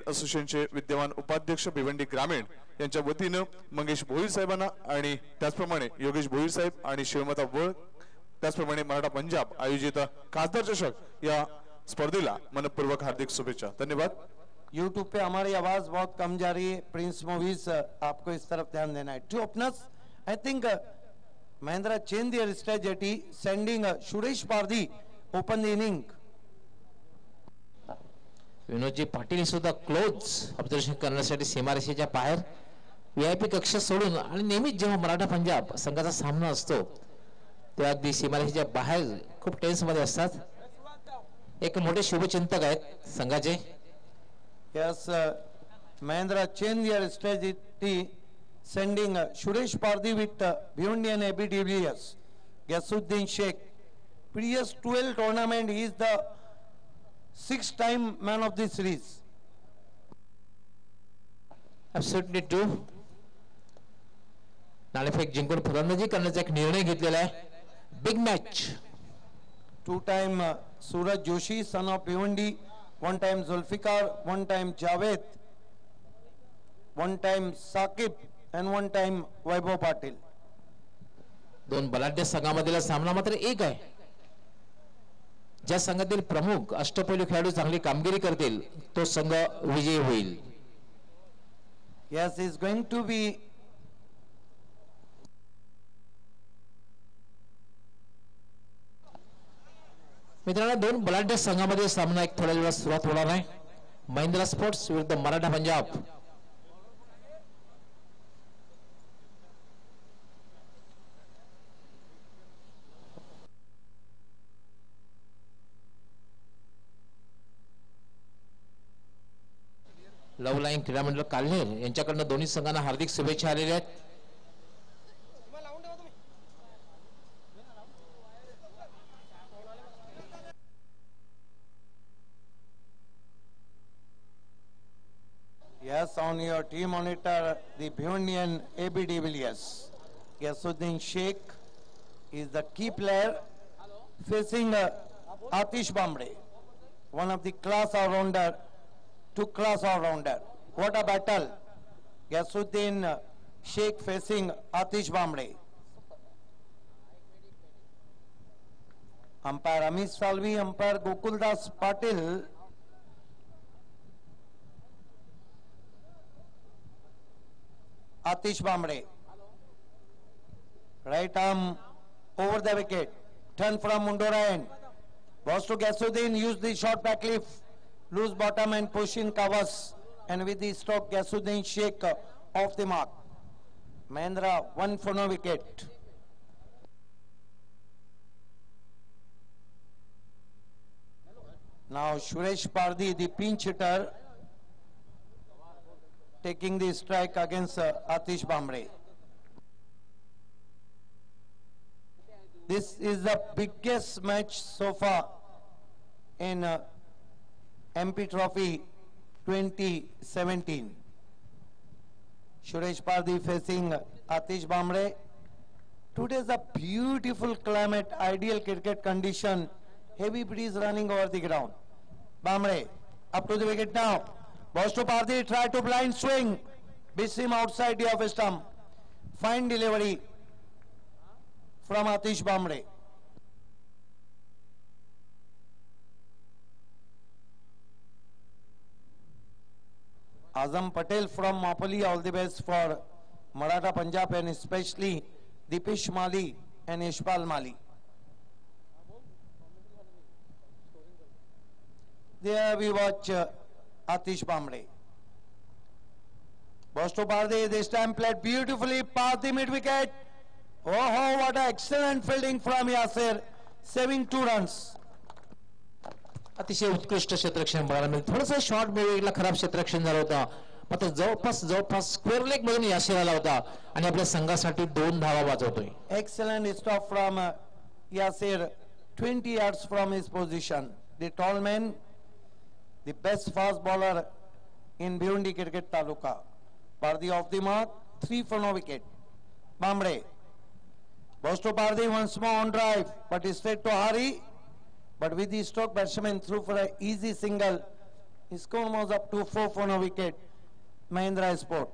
असोसिएशनचे विद्यमान उपाध्यक्ष भिवंडी ग्रामीण यांच्या वतीने मंगेश भोईर साहेबांना आणि त्याचप्रमाणे योगेश भोईर साहेब आणि शिवमाता वळ त्याचप्रमाणे मराठा पंजाब आयोजित खासदार चषक या स्पर्धेला मनपूर्वक हार्दिक शुभेच्छा। धन्यवाद। यूट्यूब पे हमारी आवाज बहुत कम जा रही है, प्रिंस मूवीज आपको इस तरफ ध्यान देना है। Two openers I think Mahendra change there strategy sending Suresh Pardhi open the inning. विनोदजी पाटील सुद्धा क्लोज ऑब्झर्वेशन करण्यासाठी सीमारेषेच्या बाहेर व्हीआयपी कक्ष सोडून आणि नेहमीच जेव्हा मराठा पंजाब संघाचा सामना असतो तेव्हा अगदी सीमारेषेच्या बाहेर खूप टेन्स मध्ये असतात। एक मोठे शुभचिंतक आहेत संघाचे। Yes, Mahendra change their strategy, sending Suresh Pardhi with Bhiwandi and ABWS. Ghiyasuddin Sheikh, previous 12 tournament, he is the 6-time man of the series. Absolutely true. नाणेफेक जिंकून फलंदाजी करण्याचा एक निर्णय घेतलेला आहे। Big match. 2-time Suraj Joshi, son of Bhiwandi. 1 time Zulfikar, 1 time Javed, 1 time Saqib and 1 time Vaibhav Patil. दोन बलाढ्य संघामधील सामना मात्र एक आहे। ज्या संघातील प्रमुख अष्टपैलू खेळाडू चांगली कामगिरी करतील तो संघ विजयी होईल। Yes, is going to be मित्रांनो दोन बलाढ्य संघामध्ये सामना एक थोड्या वेळात सुरुवात होणार आहे। महिंद्रा स्पोर्ट्स विरुद्ध मराठा पंजाब। लव लाईन क्रीडा मंडळ कालनेर यांच्याकडून दोन्ही संघांना हार्दिक शुभेच्छा आलेल्या आहेत। Yes, on your team monitor, the Bhiwandian AB de Villiers. Ghiyasuddin Sheikh is the key player facing Atish Bambre, one of the class all-rounder, two class all-rounder. What a battle. Ghiyasuddin Sheikh facing Atish Bambre. Umpire Amish Salvi, umpire Gokuldas Patil. Atish Bambre, right arm over the wicket, turn from Mundora end, was to Ghiyasuddin, use the short back lift, loose bottom and push in covers, and with the stroke Ghiyasuddin Sheikh off the mark. Mahendra 1 for no wicket. Now Suresh Pardhi, the pinch hitter, taking the strike against Atish Bambre. This is the biggest match so far in MP Trophy 2017. Suresh Pardhi facing Atish Bambre. Today is a beautiful climate, ideal cricket condition, heavy breeze running over the ground. Bambre up to the wicket now. Balls to Pardhi, try to blind swing, beats him outside the off stump. Fine delivery from Atish Bambre. Azam Patel from Mapali, all the best for Maratha Punjab and especially Dipesh Mali and Ishpal Mali. There we watch Atish Bambre. Balls to Pardhi, this time played beautifully past the mid wicket. Oh, what an excellent fielding from Yasir, saving 2 runs. अतिशय उत्कृष्ट क्षेत्ररक्षण बघायला मिळालं। थोडंसं short मिडविकेटला खराब क्षेत्ररक्षण झालं होतं, मात्र जवळपास स्क्वेअर लेग मधून याशिर आला होता आणि आपल्या संघासाठी 2 धावा वाजवतोय। Excellent stop from Yasir, 20 yards from his position. The tall man, the best fast bowler in Bhiwandi Cricket Taluka. Pardhi off the mark, 3 for no wicket. Bambre. Balls to Pardhi once more on drive, but straight to Hari. But with the stroke, batsman threw for an easy single His score was up to 4 for no wicket. Mahindra Sport.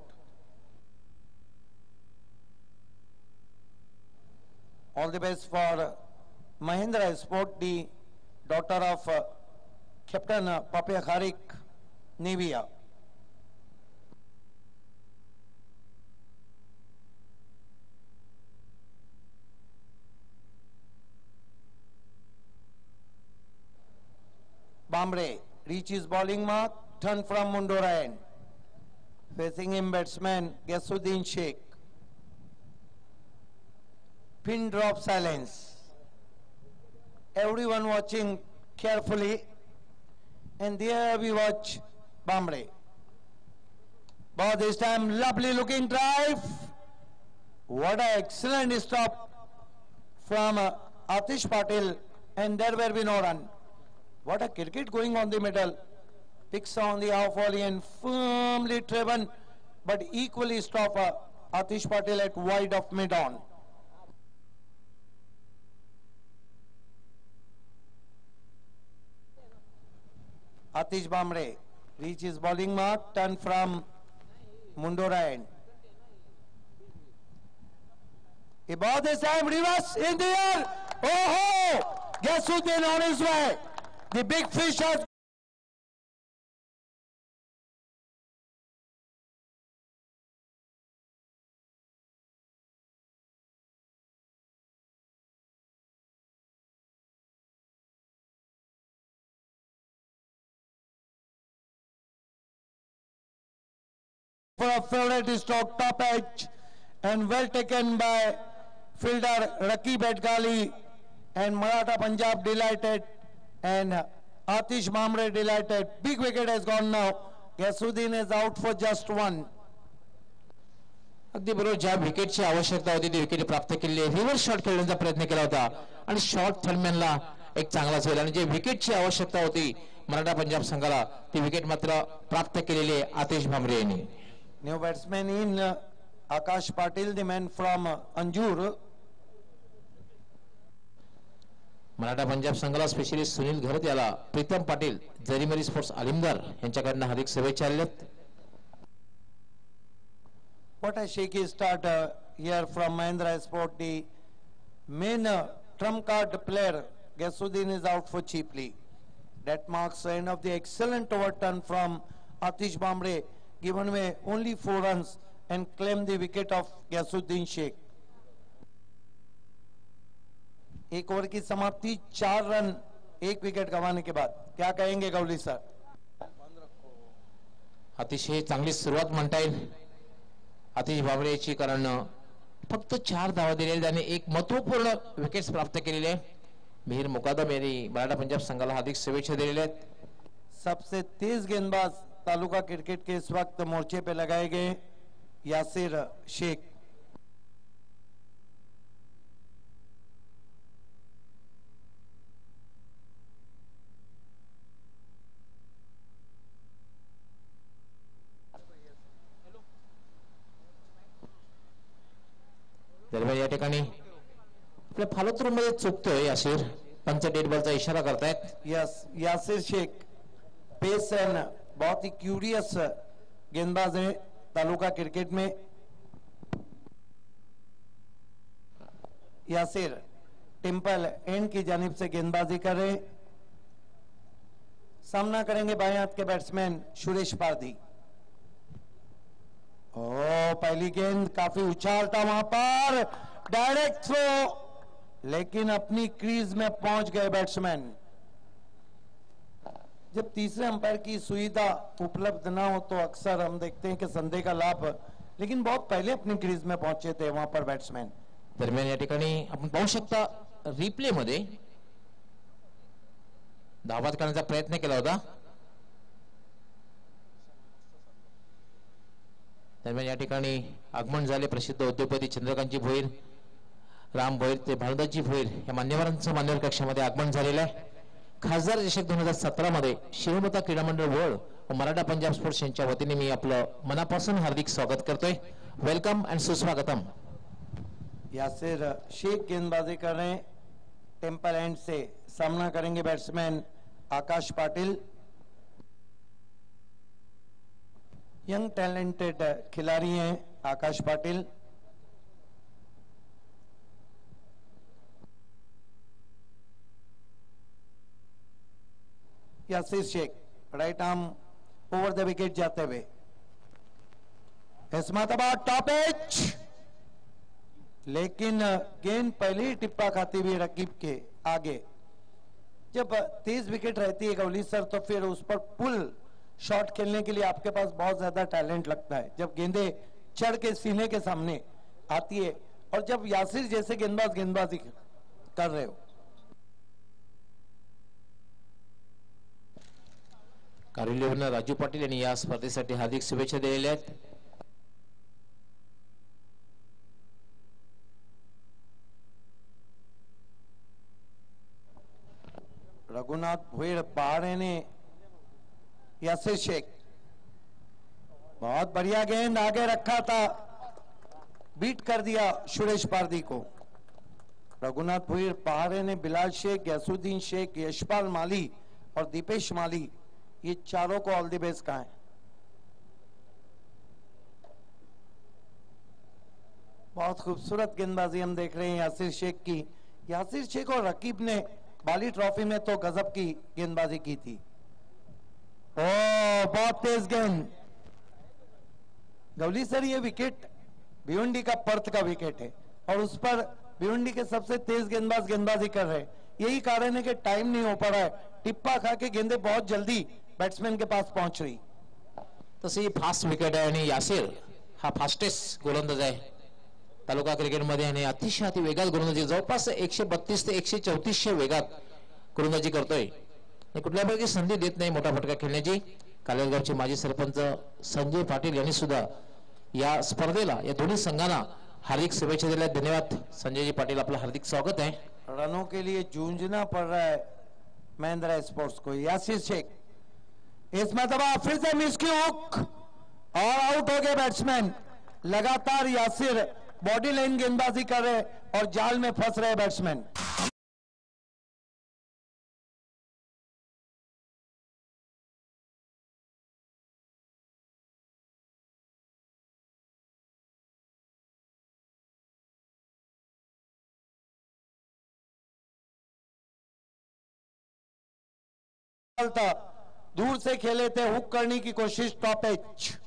All the best for Mahindra Sport, the daughter of Captain Papia Kharik, Nevia. Bambre reaches bowling mark, turn from Mundora end. Facing him batsman Gasuddin Sheikh. Pin drop silence. Everyone watching carefully. And there we watch Bambre. But this time lovely looking drive. What an excellent stop from Atish Patil, and there will be no run. What a cricket going on the middle. Picks on the half volley and firmly driven, but equally stop Atish Patil at wide of mid-on. Atish Bambre reaches bowling mark, turn from Mundora end. About this time, reverse in the air. Oh, Gasuddin on his way. The big fish has for a favorite stroke, top edge, and well taken by fielder Rakib Adgali, and Maratha Punjab delighted, and Atish Bambre delighted. Big wicket has gone now. Gasuddin is out for just one. अगदी बरोबर ज्या विकेटची आवश्यकता होती ती wicket प्राप्त केली आहे. Reverse shot खेळण्याचा प्रयत्न केला होता आणि शॉट थर्डमॅनला एक चांगलाच होईल आणि जे विकेटची आवश्यकता होती मराठा पंजाब संघाला ती विकेट मात्र प्राप्त केलेली आहे आतिश भांबरे यांनी. New batsman in Akash Patil, the man from Anjur. Maratha Punjab संघाला स्पेशली सुनील घरत याला प्रीतम पाटील जरीमरी स्पोर्ट्स आलिमदार यांच्याकडून हार्दिक शुभेच्छा आलेत. What a shaky start here from Mahindra Sport. The main trump card player Gasuddin is out for cheaply. That marks the end of the excellent overturn from Atish Bambre, given away only 4 runs and claimed the wicket of Gasuddin Sheikh. एक over की समाप्ति, 4 run 1 wicket गंवाने के बाद. क्या कहेंगे Gauli sir? अतिशय चांगली सुरुवात म्हणता येईल आतिश भांबरे याची, कारण फक्त 4 धावा दिलेल्या त्याने एक महत्वपूर्ण विकेट्स प्राप्त केलेले आहे. मिहिर मुकादम यांनी मराठा पंजाब संघाला हार्दिक शुभेच्छा दिलेल्या आहेत. सबसे तेज गेंदबाज तालुका क्रिकेट के इस वक्त मोर्चे पे लगाए गए यासिर शेख. दरम्यान या ठिकाणी आपल्या फॉलोथ्रू मध्ये चुकतोय यासिर, पंच डेड बॉलचा इशारा करतायत. यस, यासिर शेख पेस एंड बहुत ही क्यूरियस गेंदबाज है तालुका क्रिकेट में. यासिर टेम्पल एंड की जानिब से गेंदबाजी कर रहे, सामना करेंगे बाएं हाथ के बैट्समैन सुरेश पारदी. ओ पहली गेंद काफी उछाल था वहां पर, डायरेक्ट थ्रो, लेकिन अपनी क्रीज में पहुंच गए बैट्समैन. जब तीसरे अंपायर की सुविधा उपलब्ध ना हो तो अक्सर हम देखते हैं कि संदेह का लाभ, लेकिन बहुत पहले अपनी क्रीज में पहुंचे थे वहां पर बैट्समैन. दरम्यान या ठिकाणी आपण पाहू शकता रिप्ले मध्ये धावात करण्याचा प्रयत्न केला होता. दरम्यान या ठिकाणी आगमन झाले प्रसिद्ध उद्योगपती चंद्रकांतजी भोईर, राम भोईर ते भानुदासजी भोईर या मान्यवरांचं मान्यवर कक्षामध्ये आगमन झालेलं आहे. खासदार चषक 2017 मध्ये शिवमता क्रीडा मंडळ वड व मराठा पंजाब स्पोर्ट्स यांच्या वतीने मी आपलं मनापासून हार्दिक स्वागत करतोय. वेलकम अँड सुस्वागतम. यासिर शेख गेंदबाजी कर रहे हैं, टेम्पल एंड से सामना करेंगे batsman Akash Patil. Young talented खिलाड़ी हैं Akash Patil. Yasir Shaikh right arm over the wicket जाते हुए, इस्माताबाद टॉप एज, लेकिन गेंद पहले ही टिप्पा खाती हुई रकीब के आगे। जब तेज विकेट रहती है गौली सर तो फिर उस पर पुल शॉट खेलने के लिए आपके पास बहुत ज्यादा टैलेंट लगता है। जब गेंदे चढ़ के सीने के सामने आती है और जब यासिर जैसे गेंदबाज गेंदबाजी कर रहे हो। कार्यालयावरून राजू पाटील यांनी या स्पर्धेसाठी हार्दिक शुभेच्छा दिलेल्या आहेत। रघुनाथ भुईर पहाड़े ने यासिर शेख बहुत बढ़िया गेंद आगे रखा था, बीट कर दिया सुरेश पारदी को। रघुनाथ भुईर पहाड़े ने बिलाल शेख, गैसुद्दीन शेख, यशपाल माली और दीपेश माली, ये चारों को ऑल द बेस्ट कहा है। बहुत खूबसूरत गेंदबाजी हम देख रहे हैं यासिर शेख की। यासिर शेख और रकीब ने बाली ट्रॉफी में तो गजब की गेंदबाजी की थी। ओ बहुत तेज गेंद गवली सर, ये विकेट भिवंडी का पर्थ का विकेट है और उस पर भिवंडी के सबसे तेज गेंदबाज गेंदबाजी कर रहे हैं। यही कारण है कि टाइम नहीं हो पा रहा है, टिप्पा खा के गेंदे बहुत जल्दी बैट्समैन के पास पहुंच रही। तशी फास्ट विकेट आहे आणि यासिर हा फास्टेस्ट गोलंदाज आहे तालुका क्रिकेटमध्ये आणि अतिशय अति वेगात गोलंदाजी, जवळपास 132 ते 134 वेगात गोलंदाजी करतोय आणि कुठल्या प्रकारची संधी देत नाही मोठा फटका खेळण्याची। कालेगावचे माजी सरपंच संजय पाटील यांनी सुद्धा या स्पर्धेला या दोन्ही संघांना हार्दिक शुभेच्छा दिल्या। धन्यवाद संजय जी पाटील, आपलं हार्दिक स्वागत है। रनों के लिए जूझना पड़ रहा है महिंद्रा स्पोर्ट्स को। यासिर शेख इसमें दबा, फिर से मिस की हुक और आउट हो गए बैट्समैन। लगातार यासिर बॉडी लाइन गेंदबाजी कर रहे और जाल में फंस रहे बैट्समैन। दूर से खेले थे, हुक करने की कोशिश, टॉप एज।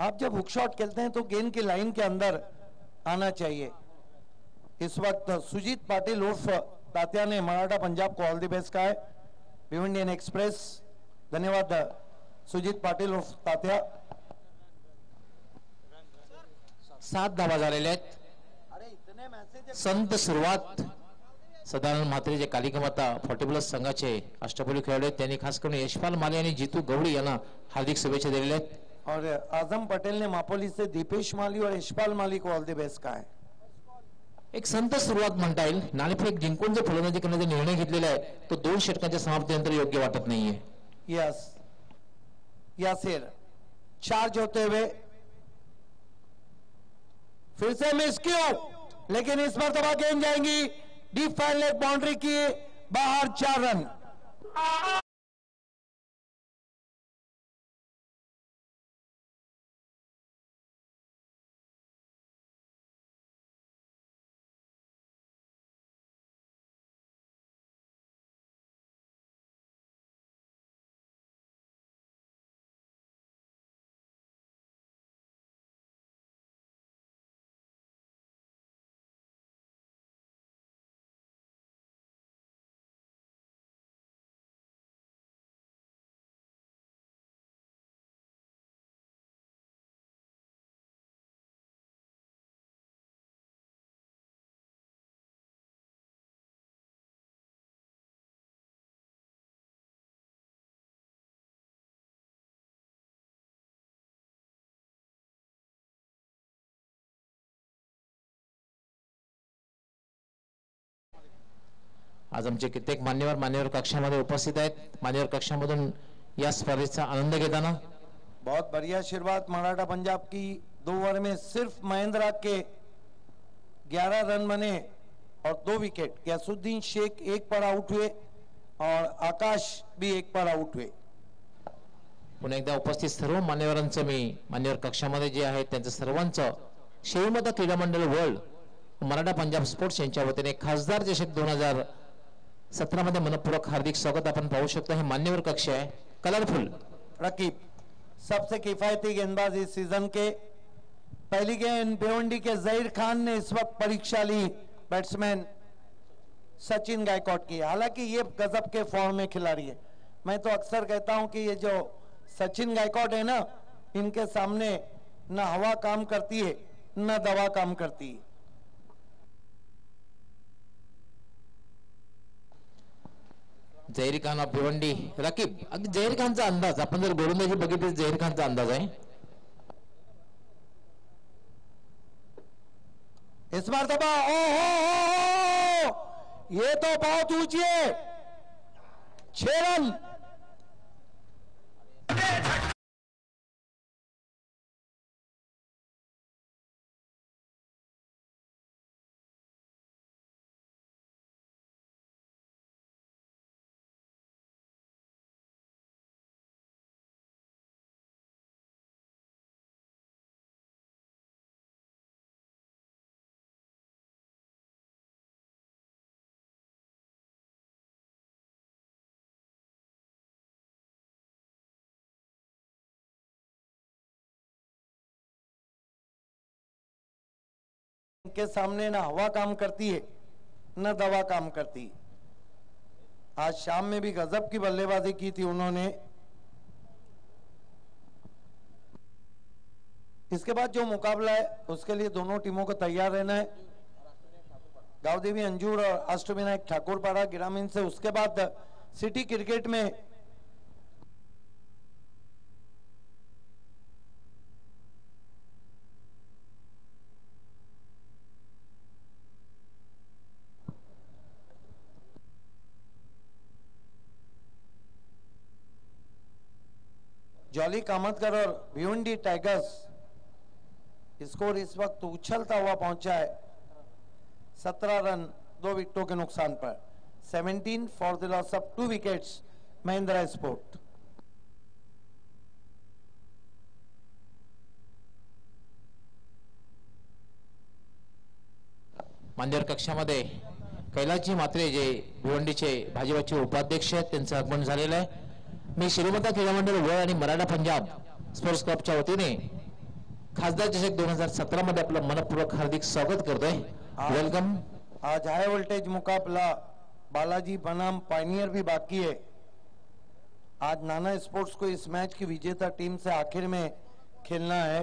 आप जब हुक शॉट खेलते हैं तो गेंद की लाइन के अंदर आना चाहिए। इस वक्त सुजीत पाटिल उर्फ तात्या ने मराठा पंजाब को ऑल द बेस्ट कहा है। भिवंडी एक्सप्रेस, धन्यवाद सुजीत पाटिल उर्फ तात्या। 7 धावा झालेल्या आहेत। संत सुरुवात सदानंद म्हात्रे जे कालिकामाता 40+ संघाचे अष्टपैलू खेळाडू आहेत, त्यांनी खास करून यशपाल माले आणि जितू गवळी यांना हार्दिक शुभेच्छा दिलेल्या आहेत। और आजम पटेल ने मापोली से दीपेश माली और यशपाल माली को ऑल द बेस्ट कहा है। एक संत सुरुवात म्हणता येईल। नाणेफेक जिंकून जो फलंदाजी करण्याचा निर्णय घेतलेला आहे तो 2 षटकांच्या समाप्तीनंतर योग्य वाटत नाहीये। यस, यासिर चार्ज होते हुए फिर से मिस क्यों, लेकिन इस मरतबा गेंद जाएंगी डीप फाइन लेग बाउंड्री की बाहर, 4 रन। आज आमचे कित्येक मान्यवर कक्षामध्ये उपस्थित आहेत। मान्यवर कक्षामधून या स्पर्धेचा आनंद घेताना बहुत बढ़िया शुरुआत मराठा पंजाब की। 2 ओवर में सिर्फ महेंद्रा के 11 रन बने और 2 विकेट। गैसुद्दीन शेख 1 पर आउट हुए और आकाश भी 1 पर आउट हुए। पुन्हा एकदा उपस्थित सर्व मान्यवरांचं मी मान्यवर कक्षामध्ये जे आहेत त्यांचं सर्वांचं शिवमाता क्रीडा मंडळ वर्ल्ड मराठा पंजाब स्पोर्ट्स यांच्या वतीने खासदार चषक 2017 मध्ये मनपूर्वक हार्दिक स्वागत आपण पाहू शकता. हे मान्यवर कक्ष आहे कलरफुल. रकीब सबसे किफायती गेंदबाज इस सीजन के पहली गेंद भिवंडी के जहीर खान ने इस वक्त परीक्षा ली बैट्समैन सचिन गायकवाड़ की. हालांकि ये गजब के फॉर्म में खिलाड़ी है. मैं तो अक्सर कहता हूं कि ये जो सचिन गायकवाड़ है ना, इनके सामने न हवा काम करती है न दवा काम करती है. जहीर खान ऑफ भिवंडी. रकीब अगदी जहीर खानचा अंदाज आपण जर गोलंदाजी बघितली जहीर खानचा अंदाज आहे. इस मरतबा ये तो बहुत ऊंची है. 6 रन. के सामने ना हवा काम करती है न दवा काम करती है. आज शाम में भी गजब की बल्लेबाजी की थी उन्होंने. इसके बाद जो मुकाबला है उसके लिए दोनों टीमों को तैयार रहना है. गावदेवी अंजूर और अष्टविनायक ठाकुरपाड़ा ग्रामीण से. उसके बाद सिटी क्रिकेट में जॉली कामतकर और भिवंडी टाइगर्स. स्कोर इस वक्त उछलता हुआ पहुंचा है 17 रन 2 विकेटों के नुकसान पर. 17 for the loss of 2 wickets Mahindra sport. मान्यवर कक्षामध्ये कैलासजी मात्रे जे भिवंडीचे भाजपचे उपाध्यक्ष आहेत त्यांचं आगमन झालेलं आहे. मी श्रीमंता क्रीडा मंडळ वर्ल्ड आणि मराठा पंजाब स्पोर्ट्स क्लबच्या वतीने खासदार चषक 2017 मध्ये आपलं मनपूर्वक हार्दिक स्वागत करतोय. वेलकम. आज हाई वोल्टेज मुकाबला बालाजी बनाम पायनियर भी बाकी है. आज नाना स्पोर्ट्स को इस मैच की विजेता टीम से आखिर में खेलना है.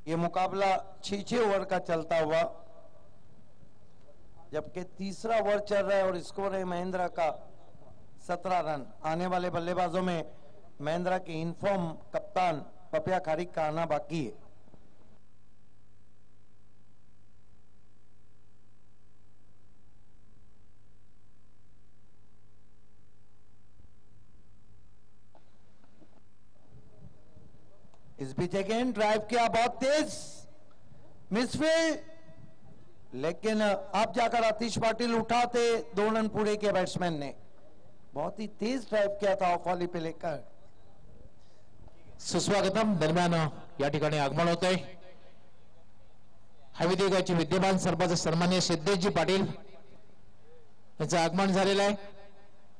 ये मुकाबला 6-6 ओवर का चलता हुआ, जबकि तीसरा ओवर चल रहा है और स्कोर है महिंद्रा का 17 रन. आने वाले बल्लेबाजों में महिंद्रा के इनफॉर्म कप्तान पपिया खारिक का आना बाकी है. इस बीच अगेन ड्राइव किया बहुत तेज, मिसफील्ड, लेकिन अब जाकर आतिश पाटिल उठाते. 2 रन पूरे किए बैट्समैन ने. बहुत ही तेज ड्राइव किया था ऑफ वाली पे लेकर. सुस्वागतम. दरम्यान या ठिकाणी आगमन होतंय हवेली गावचे विद्यमान सरपंच सन्माननीय सिद्धेशजी पाटील यांचं आगमन झालेलं आहे.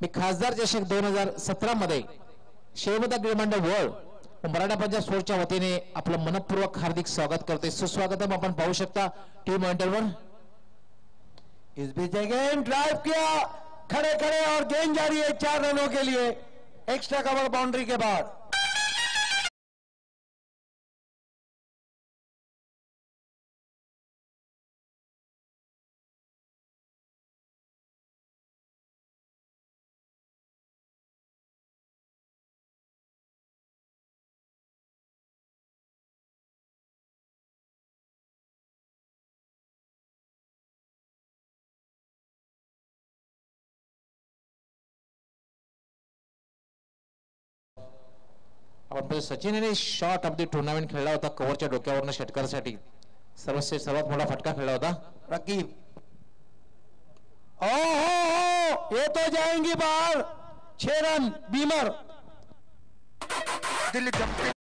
मी खासदार चषक 2017 मध्ये शिवमाता क्रीडा मंडळ वर्ल्ड मराठा पंजाब स्पोर्ट्सच्या वतीने आपलं मनपूर्वक हार्दिक स्वागत करते. सुस्वागतम. आपण पाहू शकता टीम मॉनिटरवर. इस बीच अगेन ड्राइव किया, खड़े खड़े और गेंद जारी है 4 रनों के लिए एक्स्ट्रा कवर बाउंड्री के बाद. आपण सचिन यांनी शॉट ऑफ द टुर्नामेंट खेळला होता. कव्हरच्या डोक्यावरनं षटकारासाठी सर्वात मोठा फटका खेळला होता. रकीब ओ ये तो जाएंगी बाहर। 6 रन बीमर। दिल्ली जंपिंग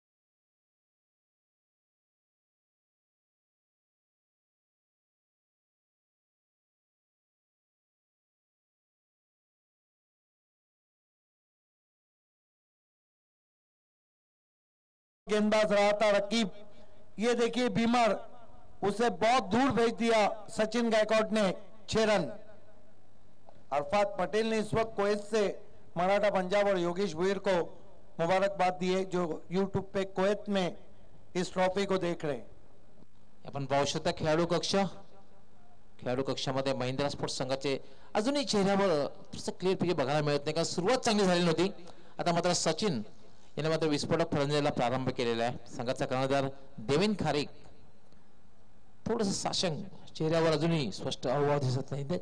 गेंदबाज रहा था रकीब। ये देखिए बीमर, उसे बहुत दूर भेज दिया सचिन गायकवाड़ ने। 6 रन। अरफात पटेल ने इस वक्त कुवैत से मराठा पंजाब और योगेश भुईर को मुबारकबाद दी है, जो यूट्यूब पे कुवैत में इस ट्रॉफी को देख रहे हैं। आपण पाहू शकता खेळाडू कक्षामध्ये महिंद्रा स्पोर्ट्स संघाचे अजूनही चेहऱ्यावर थोडंसं क्लिअर पिक्चर बघायला मिळत नाही, कारण सुरुवात चांगली झाली नव्हती. आता मात्र सचिन याने मात्र विस्फोटक फलंदाजीला प्रारंभ केलेला आहे. संघाचा कर्णधार देवेन खारीक थोडंसं साशंक, चेहऱ्यावर अजूनही स्पष्ट हावभाव दिसत नाही.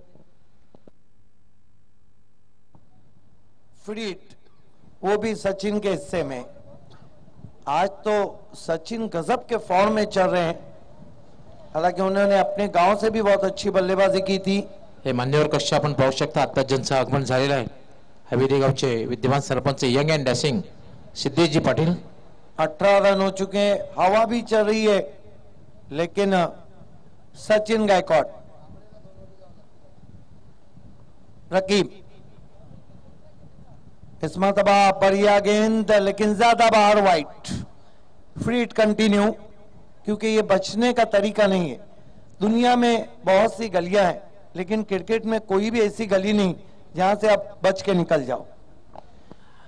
फ्रीट, वो भी सचिन के हिस्से में। आज तो सचिन गजब के फॉर्म में चल रहे हैं। हालांकि उन्होंने अपने गांव से भी बहुत अच्छी बल्लेबाजी की थी। हे मान्यवर कक्ष आपण पाहू शकता. आता ज्यांचं आगमन झालेलं आहे, हवेली गावचे विद्यमान सरपंच यंग अँड डॅशिंग सिद्धेशजी पाटील. 18 रन हो चुके हैं, हवा भी चल रही है, लेकिन सचिन गायकवाड़। रकीब, इस मरतबा बढ़िया गेंद, लेकिन ज्यादा बाहर वाइट। फ्रीट कंटिन्यू, क्योंकि ये बचने का तरीका नहीं है। दुनिया में बहुत सी गलियां हैं, लेकिन क्रिकेट में कोई भी ऐसी गली नहीं जहां से आप बच के निकल जाओ।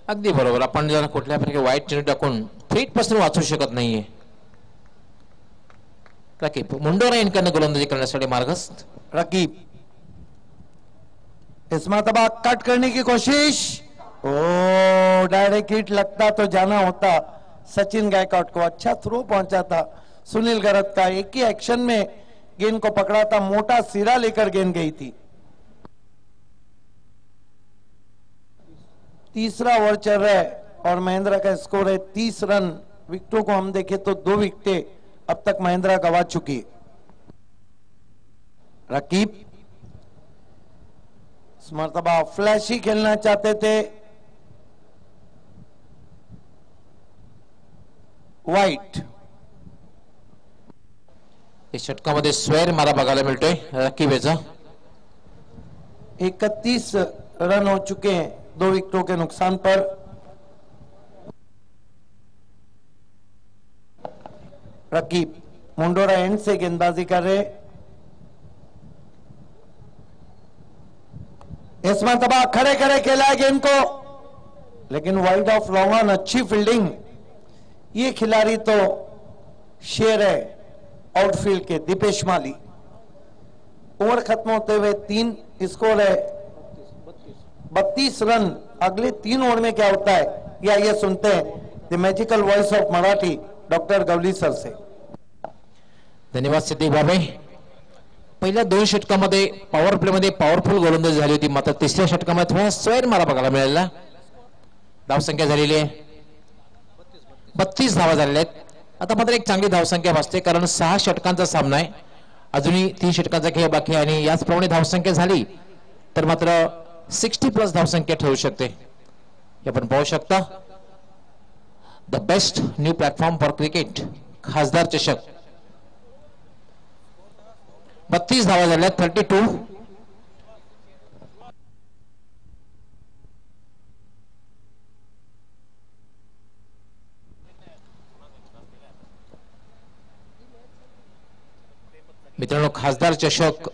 अगदी बरोबर. आपण जर कुठल्या प्रकारे वाईट चिन्ह टाकून थ्रीट पासून वाचू शकत नाहीये. रकीब मुंडोरा यांकडनं गोलंदाजी करण्यासाठी मार्गस्थ. रकीब, इस मरतबा कट करने की कोशिश। ओ, डायरेक्ट हिट लगता तो जाना होता सचिन गायकवाड़ को। अच्छा थ्रो पहुंचा था सुनील गरत का। एक ही एक्शन में गेंद को पकड़ा था, मोटा सिरा लेकर गेंद गई थी। तीसरा ओवर चल रहा है और महिंद्रा का स्कोर है 30 रन। विकेटों को हम देखें तो 2 विकेटें अब तक महिंद्रा गंवा चुकी है। रकीब इस मरतबा फ्लैशी खेलना चाहते थे, वाइट। या षटकामध्ये स्वेर मारा बघायला मिळतोय रकीब याचा. 31 रन हो चुके हैं 2 विकेटों के नुकसान पर। रकीब मुंडोरा एंड से गेंदबाजी कर रहे। इस मरतबा खड़े खड़े खेला है गेंद को, लेकिन वाइड ऑफ लॉन्ग ऑन। अच्छी फील्डिंग। ये खिलाड़ी तो शेर है आउटफील्ड के, दीपेश माली। ओवर खत्म होते हुए 3 स्कोर है 32 रन। अगले 3 ओवर में क्या होता है, या ये सुनते हैं the magical voice of Marathi doctor Gawali sir से। धन्यवाद सिद्धी बाबे. पहिल्या 2 षटकामध्ये पॉवर प्ले मध्ये पॉवरफुल गोलंदाजी झाली होती, मात्र तिसऱ्या षटकामध्ये थोडा स्वेर मारा बघायला मिळाला. धावसंख्या झालेली आहे 32 धावा झालेल्या आहेत. आता मात्र एक चांगली धावसंख्या भासते, कारण 6 षटकांचा सामना आहे. अजूनही 3 षटकांचा खेळ बाकी आहे आणि याचप्रमाणे धावसंख्या झाली तर मात्र 60+ धावसंख्या ठेवू शकते. हे आपण पाहू शकता. The best new platform for cricket खासदार चषक. 32 धावा झाल्या 32. मित्रांनो, खासदार चषक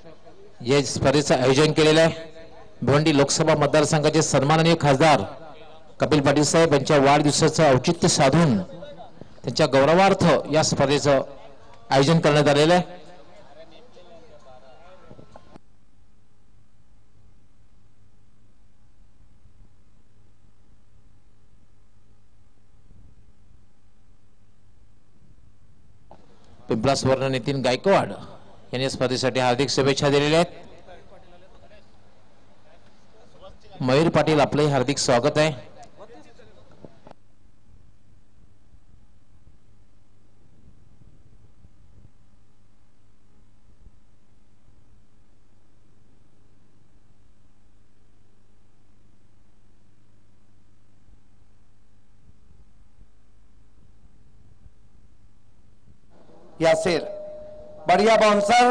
या स्पर्धेचं आयोजन केलेलं आहे. भिवंडी लोकसभा मतदारसंघाचे सन्माननीय खासदार कपिल पाटील साहेब यांच्या वाढदिवसाचं औचित्य साधून त्यांच्या गौरवार्थ या स्पर्धेचं आयोजन करण्यात आलेलं आहे. पिंपलासवर्ण नितीन गायकवाड यांनी स्पर्धेसाठी हार्दिक शुभेच्छा दिलेल्या आहेत. मयूर पाटील आपले हार्दिक स्वागत आहे. यासिर, बढ़िया बाउंसर,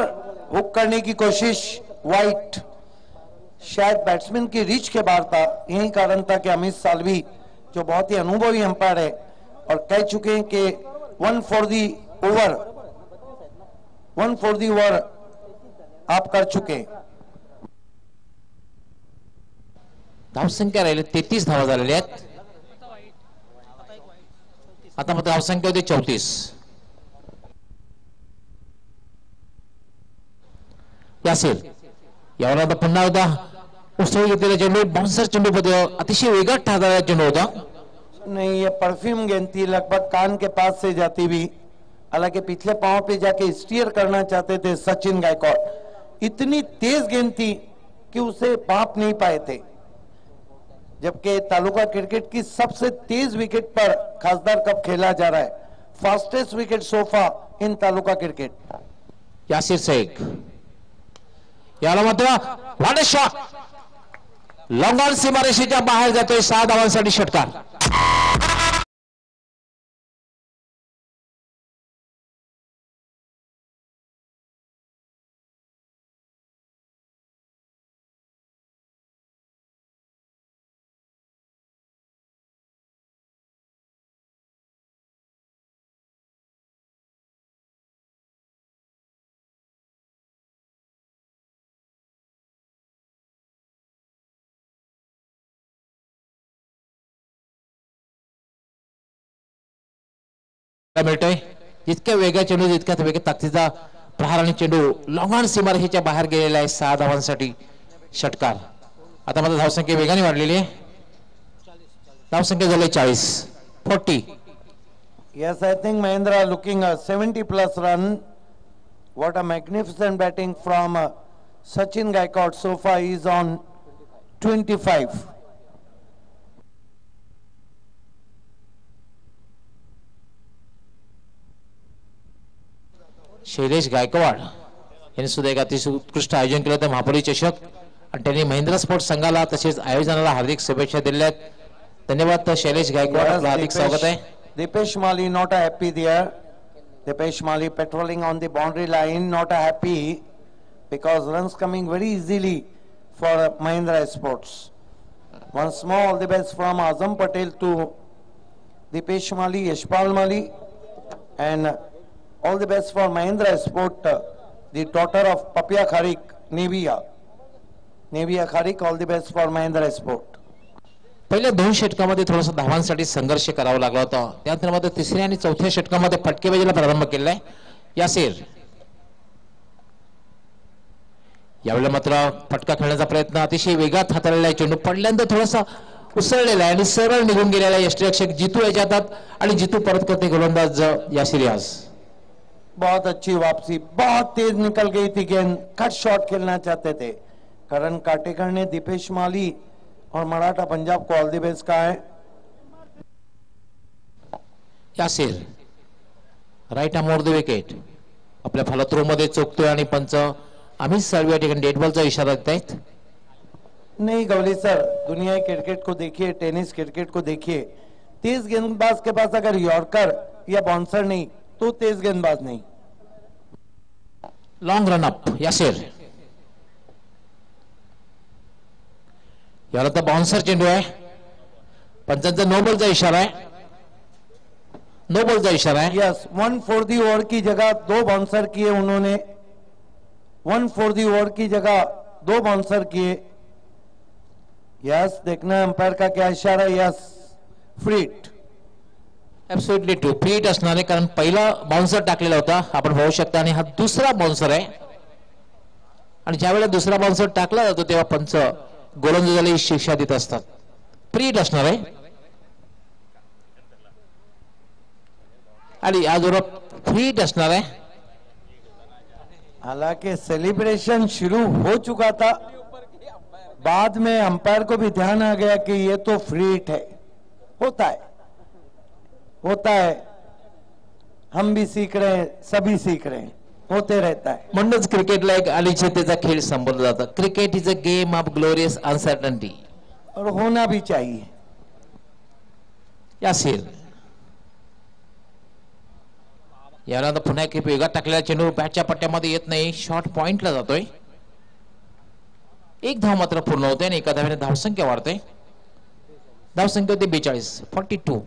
हुक करने की कोशिश, वाइट, शायद बैट्समैन की रीच के बाहर था। यही कारण था कि अमित सालवी जो बहुत ही अनुभवी अंपायर है और कह चुके हैं कि 1 for the over आप कर चुके हैं। धावसंख्या राहिले 33 धावा झालेल्या आहेत। आता मात्र धावसंख्या होती 34। यासिर यावर आता पुन्हा एकदा उसळी घेतलेला चेंडू, बाउन्सर चेंडू मध्ये अतिशय वेगात ठाकलेला चेंडू होता। नहीं, ये परफ्यूम गेंद थी, लगभग कान के पास से जाती भी, हालांकि पिछले पांव पे जाके स्टीयर करना चाहते थे सचिन गायकवाड़। इतनी तेज गेंद थी कि उसे भाप नहीं पाए थे। जबकि तालुका क्रिकेट की सबसे तेज विकेट पर खासदार कप खेला जा रहा है, fastest wicket so far in taluka cricket. Yasir Shaikh याला मात्र what a shot, long on सीमारेषेच्या बाहेर जातोय। 6 धावांसाठी षटकार। मिळतोय जितक्या वेगा चेंडू तितक्याच वेगात ताकदीचा प्रहार आणि चेंडू लॉंग ऑन सीमारेषेच्या बाहेर गेलेला आहे। 6 धावांसाठी षटकार। आता मात्र धावसंख्या वेगाने वाढलेली आहे। धावसंख्या झाली 40। Yes, I think Mahindra looking a 70 plus run. What a magnificent batting from Sachin Gaikwad. So far he is on 25. Shailesh Gaikwad यांनी सुद्धा एक अतिशय उत्कृष्ट आयोजन केलं होतं महापुरी चषक, आणि त्यांनी महिंद्रा स्पोर्ट्स संघाला तसेच आयोजनाला हार्दिक शुभेच्छा दिल्या आहेत। धन्यवाद शैलेश गायकवाड, आपलं हार्दिक स्वागत आहे। Dipesh Mali not happy there. Dipesh Mali patrolling on the boundary line, not happy because runs coming very easily for Mahindra Sports. Once more, all the best from Azam Patel to Dipesh Mali, Yashpal Mali, and all the best for Mahindra Sport, the daughter of Papia Kharik, Nevia Kharik. All the best for Mahindra Sport. पहिल्या 2 षटकामध्ये थोडासा धावांसाठी संघर्ष करावा लागला होता, त्यानंतर मात्र तिसऱ्या आणि चौथ्या षटकामध्ये फटकेबाजीला प्रारंभ केलाय यासिर। यावेळेला मात्र फटका खेळण्याचा प्रयत्न अतिशय वेगात हाताळलेला आहे, चेंडू पडल्यानंतर थोडासा उसळलेला आहे आणि सरळ निघून गेलेला आहे यष्टिरक्षक जितू याच्या हातात, आणि जितू परत करते गोलंदाज यासिर याज। बहुत अच्छी वापसी, बहुत तेज निकल गई थी गेंद, कट शॉट खेलना चाहते थे करण काटेकर ने। दीपेश माली और मराठा पंजाब को ऑल द बेस्ट कहा है। Yasir right arm over the wicket, आपल्या फलथ्रो मध्ये चोकतोय आणि पंच अमित साळवी या ठिकाणी डेड बॉलचा इशारा देत आहेत। नहीं गवली सर, दुनिया क्रिकेट को देखिए, टेनिस क्रिकेट को देखिए, तेज गेंदबाज के पास अगर यॉर्कर या बाउंसर नहीं तो तेज गेंदबाज नहीं। लॉन्ग रन अप यासिर, याला तर बाउन्सर चेंडू आहे, पंचांचा नो बॉलचा इशारा आहे, नो बॉलचा इशारा आहे। यस, 1 for the over की जगह 2 बाउंसर किए उन्होंने, 1 for the over की जगह 2 बाउंसर किए। यस, देखना अंपायर का क्या इशारा। यस, फ्रीट, ऍब्सोल्युटली ट्रू, फ्रीट असणार आहे, कारण पहिला बाउन्सर टाकलेला होता आपण पाहू शकता, आणि हा दुसरा बाउन्सर आहे, आणि ज्यावेळेला दुसरा बाउन्सर टाकला जातो तेव्हा पंच गोलंदाजाला ही शिक्षा देत असतात। फ्रीट असणार आहे, आणि या जोरात फ्रीट असणार आहे। हालांकि सेलिब्रेशन शुरू हो चुका था, बाद में अंपायर को भी ध्यान आ गया कि ये तो फ्रीट है। होता है, हम भी सीख रहे हैं, सभी सीख रहे हैं, होते रहता है। म्हणूनच क्रिकेटला एक अनिश्चिततेचा खेळ संबोधला जातो। Cricket is a game of glorious uncertainty, और होना भी चाहिए। यासिर याला आता पुन्हा एक वेगात टाकलेला चेंडू बॅटच्या पट्ट्यामध्ये येत नाही, शॉर्ट पॉइंटला जातोय. एक धाव मात्र पूर्ण होते आणि एका धावेने धावसंख्या वाढते. धावसंख्या होते 42, 42.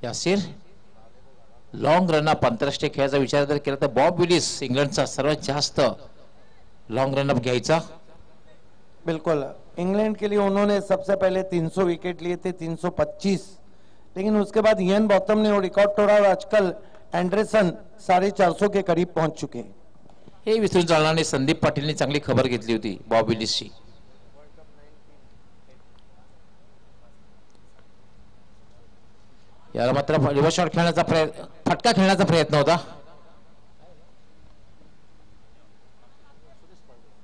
यासिर लॉंग रन अप आंतरराष्ट्रीय खेळाचा विचार जर केला तर बॉब विलिस इंग्लंडचा सर्वात जास्त लॉन्ग रन अप घ्यायचा. बिल्कुल, इंग्लैंड के लिए उन्होंने सबसे पहले 300 विकेट लिए थे, 325, लेकिन उसके बाद इयन बॉथम ने वो रिकॉर्ड तोड़ा और आजकल एंडरसन 450 के करीब पहुंच चुके हैं. हे विसरून चालणार नाही. संदीप पाटीलने चांगली खबर घेतली होती बॉब विलिसची. याला मात्र रिव्हर्स शॉट खेळण्याचा फटका खेळण्याचा प्रयत्न होता.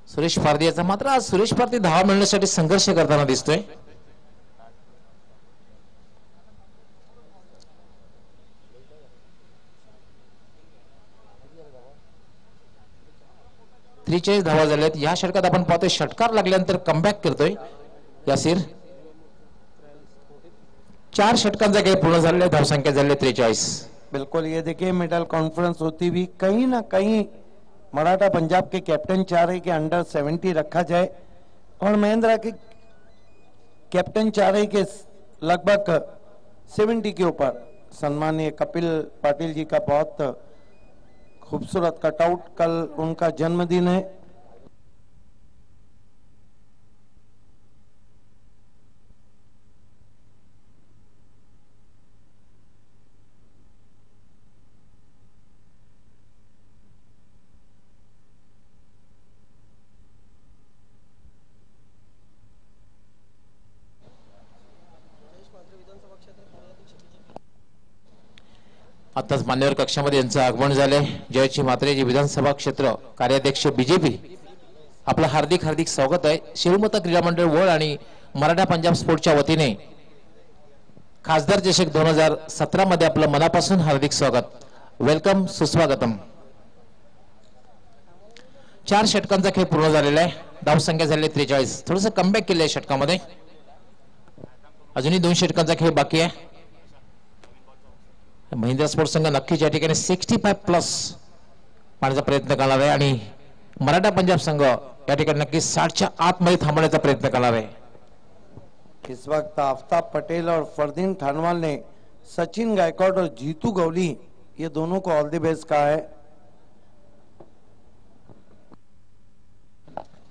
सुरेश पारदीचा मात्र आज सुरेश पारदी धावा मिळण्यासाठी संघर्ष करताना दिसतोय. त्रेचाळीस धावा झाल्यात. या षटकात आपण पाहतोय षटकार लागल्यानंतर कमबॅक करतोय यासिर. 4 षटकांचा खेळ पूर्ण झालेला आहे. धावसंख्या झाली 43. बिल्कुल, ये देखिए मिडल कॉन्फ्रेंस होती हुई कहीं ना कहीं मराठा पंजाब के कैप्टन चाह रहे कि अंडर 70 रखा जाए और महेंद्रा के कैप्टन चाह रहे कि लगभग 70 के ऊपर. सम्मानीय कपिल पाटिल जी का बहुत खूबसूरत कटआउट. कल उनका जन्मदिन है. आताच मान्यवर कक्षामध्ये यांचं आगमन झालंय. जयची मात्रे जी विधानसभा क्षेत्र कार्याध्यक्ष बीजेपी, आपलं हार्दिक हार्दिक स्वागत आहे. शिवमता क्रीडा मंडळ वळ आणि मराठा पंजाब स्पोर्टच्या वतीने खासदार चषक 2017 मध्ये आपलं मनापासून हार्दिक स्वागत. वेलकम, सुस्वागतम. 4 षटकांचा खेळ पूर्ण झालेला आहे. धावसंख्या झाली 43. थोडस कमबॅक केलंय षटकामध्ये. अजूनही 2 षटकांचा खेळ बाकी आहे. महिंद्रा स्पोर्ट्स संघ नक्कीच या ठिकाणी 65 प्लस मारण्याचा प्रयत्न करणार आहे आणि मराठा पंजाब संघ या ठिकाणी नक्की 60च्या आतमध्ये थांबण्याचा प्रयत्न करणार आहे. इस वक्त आफ्ताब पटेल और फरदीन थानवाल ने सचिन गायकवाड़ और जीतू गौली ये दोनों को ऑल द बेस्ट कहा है.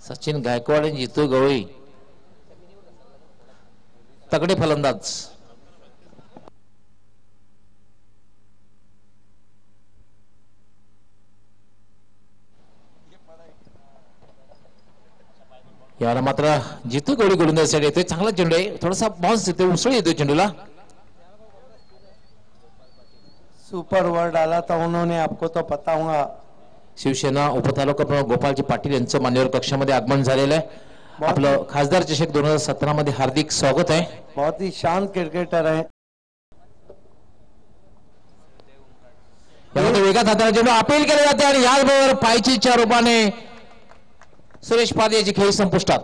सचिन गायकवाड आणि जितू गवळी तगडे फलंदाज. याला मात्र जितू गवळी गोलंदाजीसाठी येतोय. चांगला चेंडू आहे. थोडासा बाउन्स येतोय, उसळी येतोय चेंडूला. सुपर वर्ड डाला था उन्होंने, आपको तो पता होगा. शिवसेना उपतालुका प्रमुख गोपालजी पाटील यांचं मान्यवर कक्षामध्ये आगमन झालेलं आहे. आपलं खासदार चषक 2017 मध्ये हार्दिक स्वागत आहे. बहुत ही शांत क्रिकेटर है. यामध्ये वेगात हाताने चेंडू अपील केले जाते आणि याचबरोबर पायचीच्या रूपाने सुरेश पारदी याची खेळी संपुष्टात.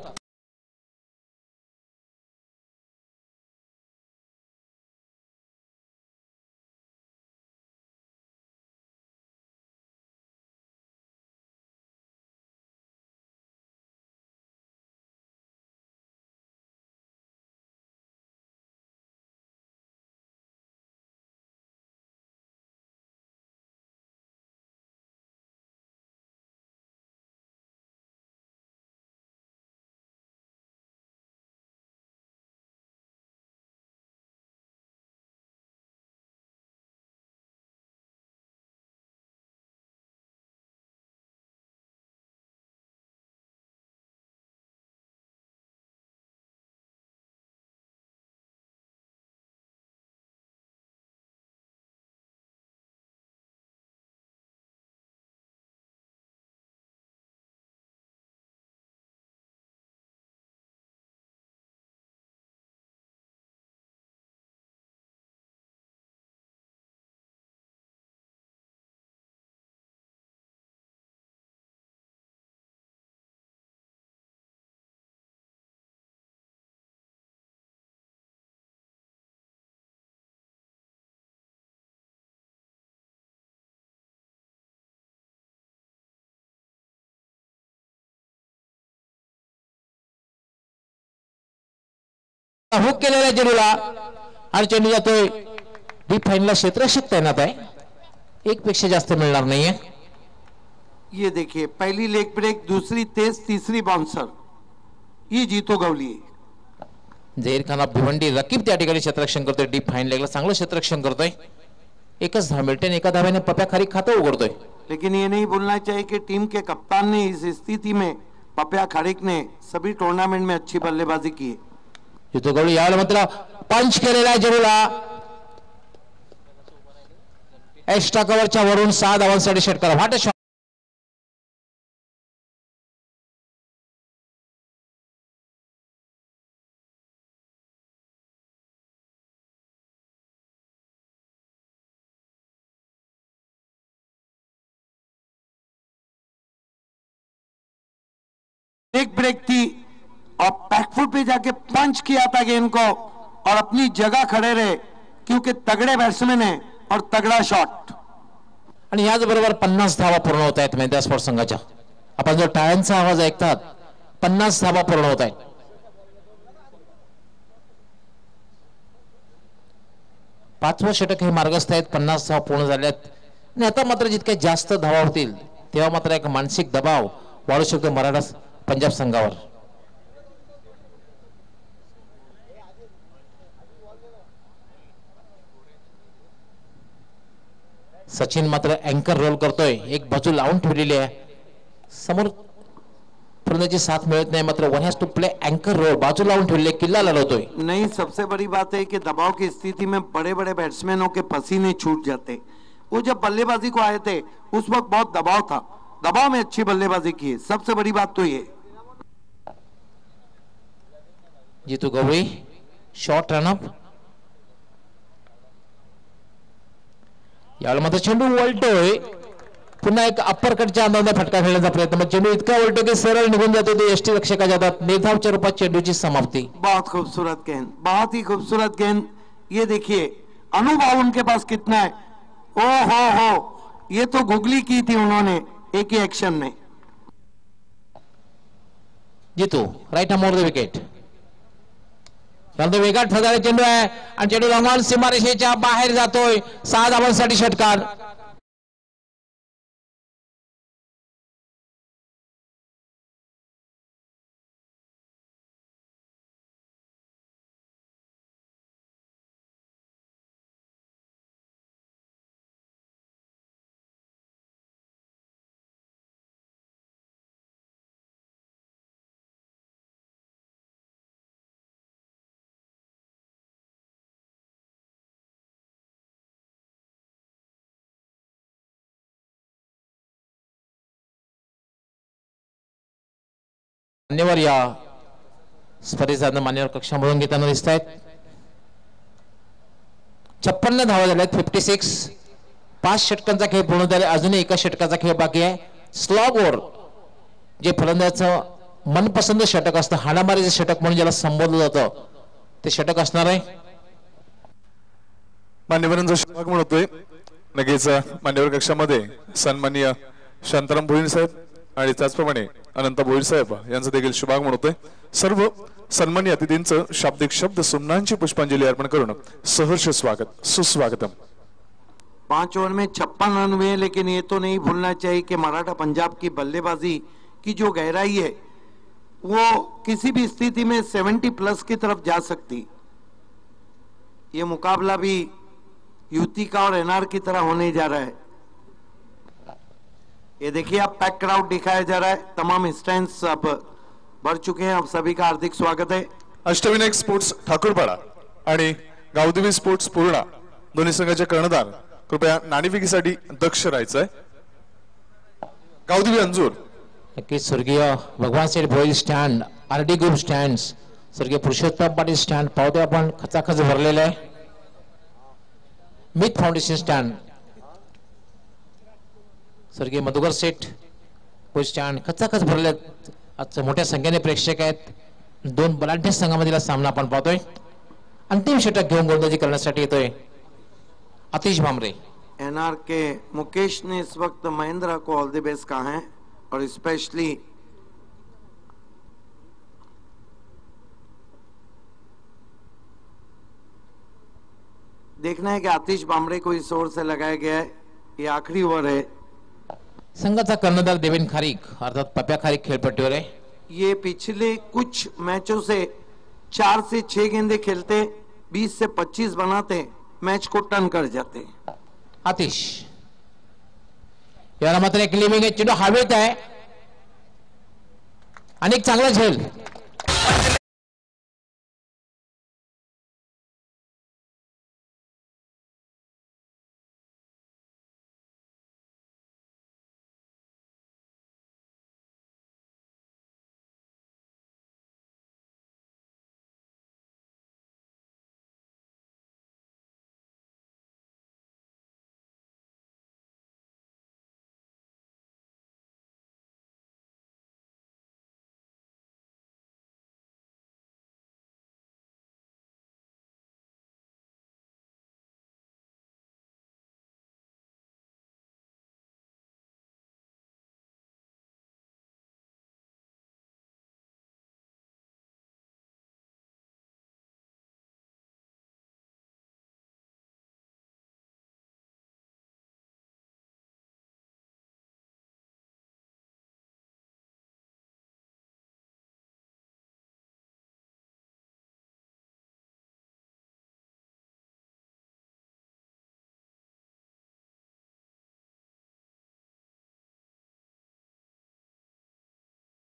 हुक केलेला चेंडूला आणि चेंडू जातोय डीप फाईनला. क्षेत्ररक्षक तैनात आहे, एक पेक्षा जास्त मिळणार नाहीये. ये देखिए पहली लेग ब्रेक, दूसरी तेज, तीसरी बाउंसर, ये जीतो गवली. झहीर खान ऑफ भिवंडी रकीब त्या ठिकाणी क्षेत्ररक्षण करतोय. डीप फाईन लेगला चांगलं क्षेत्ररक्षण करतोय. एकच धाव मिळते आणि एका धाव्याने पप्या खारी खातं उघडतोय. लेकिन ये नहीं भूलना चाहिए कि टीम के कप्तान ने इस स्थिति में, पप्या खाड़िक ने सभी टूर्नामेंट में अच्छी बल्लेबाजी की है. जितो गवळी यावेळेला मात्र पंच केलेला आहे चेंडूला. एक्स्ट्रा कव्हरच्या वरून 6 धावांसाठी षटकार. What a shot. एक ब्रेक थी और बैकफुट पे जाके पंच किया था गेंद को और अपनी जगह खड़े रहे क्योंकि तगड़े बैट्समैन है और तगड़ा शॉट. आणि याचबरोबर 50 धावा पूर्ण होत आहेत मेहता स्पोर्ट्स संघाच्या. आपण जो टाळ्यांचा आवाज ऐकतात, 50 धावा पूर्ण होत आहेत. पाचवं षटक हे मार्गस्थ आहेत. 50 धावा पूर्ण झाल्यात आणि आता मात्र जितक्या जास्त धावा होतील तेव्हा मात्र एक मानसिक दबाव वाढू शकतो मराठा पंजाब संघावर. सचिन मात्र अँकर रोल करतोय. एक बाजू लावून ठेवलेली आहे, समोर फलंदाजी साथ मिळत नाही, मात्र वन हॅज टू प्ले अँकर रोल. बाजू लावून ठेवले, किल्ला लढवतोय. नहीं, सबसे बड़ी बात है कि दबाव की स्थिति में बड़े बड़े बैट्समैनों के पसीने छूट जाते. वो जब बल्लेबाजी को आए थे उस वक्त बहुत दबाव था, दबाव में अच्छी बल्लेबाजी की है. सबसे बड़ी बात तो ये. जितू गवळी शॉर्ट रनअप. यावेळेला मात्र चेंडू वळतोय. पुन्हा एक अप्पर कटच्या अंदाजाने फटका खेळण्याचा प्रयत्न. मग चेंडू इतका वळतो की सरळ निघून जातो. ते यष्टी रक्षकाच्या हातात. निर्धावच्या रूपात चेंडूची समाप्ती. बहुत खूबसूरत गेंद, बहुत ही खूबसूरत गेंद. ये देखिए अनुभव उनके पास कितना है. ओ हो, ये तो गुगली की थी उन्होंने एक ही एक्शन में. Jitu right arm over the wicket. वेगात फजारे चेंडू आहे आणि चेंडू रंगवान सीमारेषेच्या बाहेर जातोय. 6 धावांसाठी षटकार. मान्यवर या स्पर्धेचा मान्यवर कक्षामधून घेताना दिसत आहेत. 56 धावा झाल्यात. 56. 5 षटकांचा खेळ पूर्ण झाला. अजूनही एका षटकाचा खेळ बाकी आहे. स्लॉग ओव्हर जे फलंदाजाचं मनपसंद षटक असतं, हाणामारीचं षटक म्हणून ज्याला संबोधलं जातं, ते षटक असणार आहे. मान्यवरांचा शुभाग म्हणतोय. नक्कीच मान्यवर कक्षामध्ये सन्माननीय शांताराम भोईर साहेब आणि त्याचप्रमाणे अनंत भोईर साहेब यांचं देखील शुभाग म्हणतोय. सर्व सन्माननीय अतिथींचं शाब्दिक शब्द सुमनांची पुष्पांजली अर्पण करून सहर्ष स्वागत, सुस्वागतम. 5 ओवर में 56 रन हुए, लेकिन ये तो नहीं भूलना चाहिए कि मराठा पंजाब की बल्लेबाजी की जो गहराई है वो किसी भी स्थिति में 70+ की तरफ जा सकती. ये मुकाबला भी युति का और एनआर की तरह होने जा रहा है. ये देखिए अब पैक क्राउड दिखाया जा रहा है. तमाम स्टैंड्स अब भर चुके हैं. आप सभी का हार्दिक स्वागत है. अष्टविनायक स्पोर्ट्स ठाकूरपाडा आणि गावदेवी स्पोर्ट्स पूर्णा दोन्ही संघाचे कर्णधार कृपया नाणेफेकीसाठी दक्ष राहायचंय. गावदेवी अंजूर. नक्कीच स्वर्गीय Bhagwan Seth Bhoir stand, RD group stand, स्वर्गीय पुरुषोत्तम पाटील स्टँड पावते आपण खचाखच भरलेले आहे. मिथ फाउंडेशन स्टँड, स्वर्गीय मधुकर सेठ भोईर स्टँड खचाखच भरले. आज मोठ्या संख्येने प्रेक्षक आहेत. 2 बलाढ्य संघामधील सामना आपण पाहतोय. अंतिम षटक घेऊन गोलंदाजी करण्यासाठी येतोय आतिश भामरे. एनआर के मुकेश ने इस वक्त महेंद्र को ऑल द बेस्ट कहा है और स्पेशली देखना है कि आतिश बामड़े को इस ओर से लगाया गया है, ये आखिरी ओवर है। संघाचा कर्णधार देवेन खारीक अर्थात पप्या खारीक खेळपट्टीवर आहे. ये पिछले कुछ मैचों से 4 से 6 गेंदे खेलते, 20 से 25 बनाते, मैच को टर्न कर जाते. आतिश याला मात्र एक लिव्हिंग एज चेंडू हवेत आहे आणि एक चांगला झेल.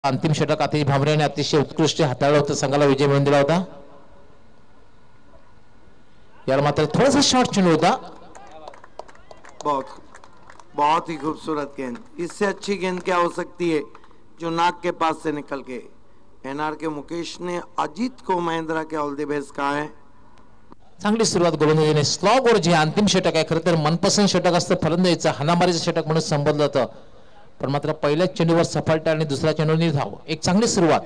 अंतिम षटक आतिश भामरे यांनी अतिशय उत्कृष्ट हाताळलं होतं, संघाला विजय मिळवून दिला होता. यार मात्र थोडासा शॉर्ट चेंडू होता. बहुत ही खूबसूरत गेंद, इससे अच्छी गेंद क्या हो सकती है जो नाक के पास से निकल के. एनआर के मुकेश ने अजीत को महिंद्रा के ऑल द बेस्ट कहा है. चांगली सुरुवात गोलंदाजीने. स्लॉग वर जे अंतिम षटक आहे खरं तर मनपसंत षटक असतं फलंदाजीचं, हाणामारीचं षटक म्हणून संबोधलं जातं, पण मात्र पहिल्याच चेंडूवर सफलता आणि दुसऱ्या चेंडूवर निर्धाव. एक चांगली सुरुवात.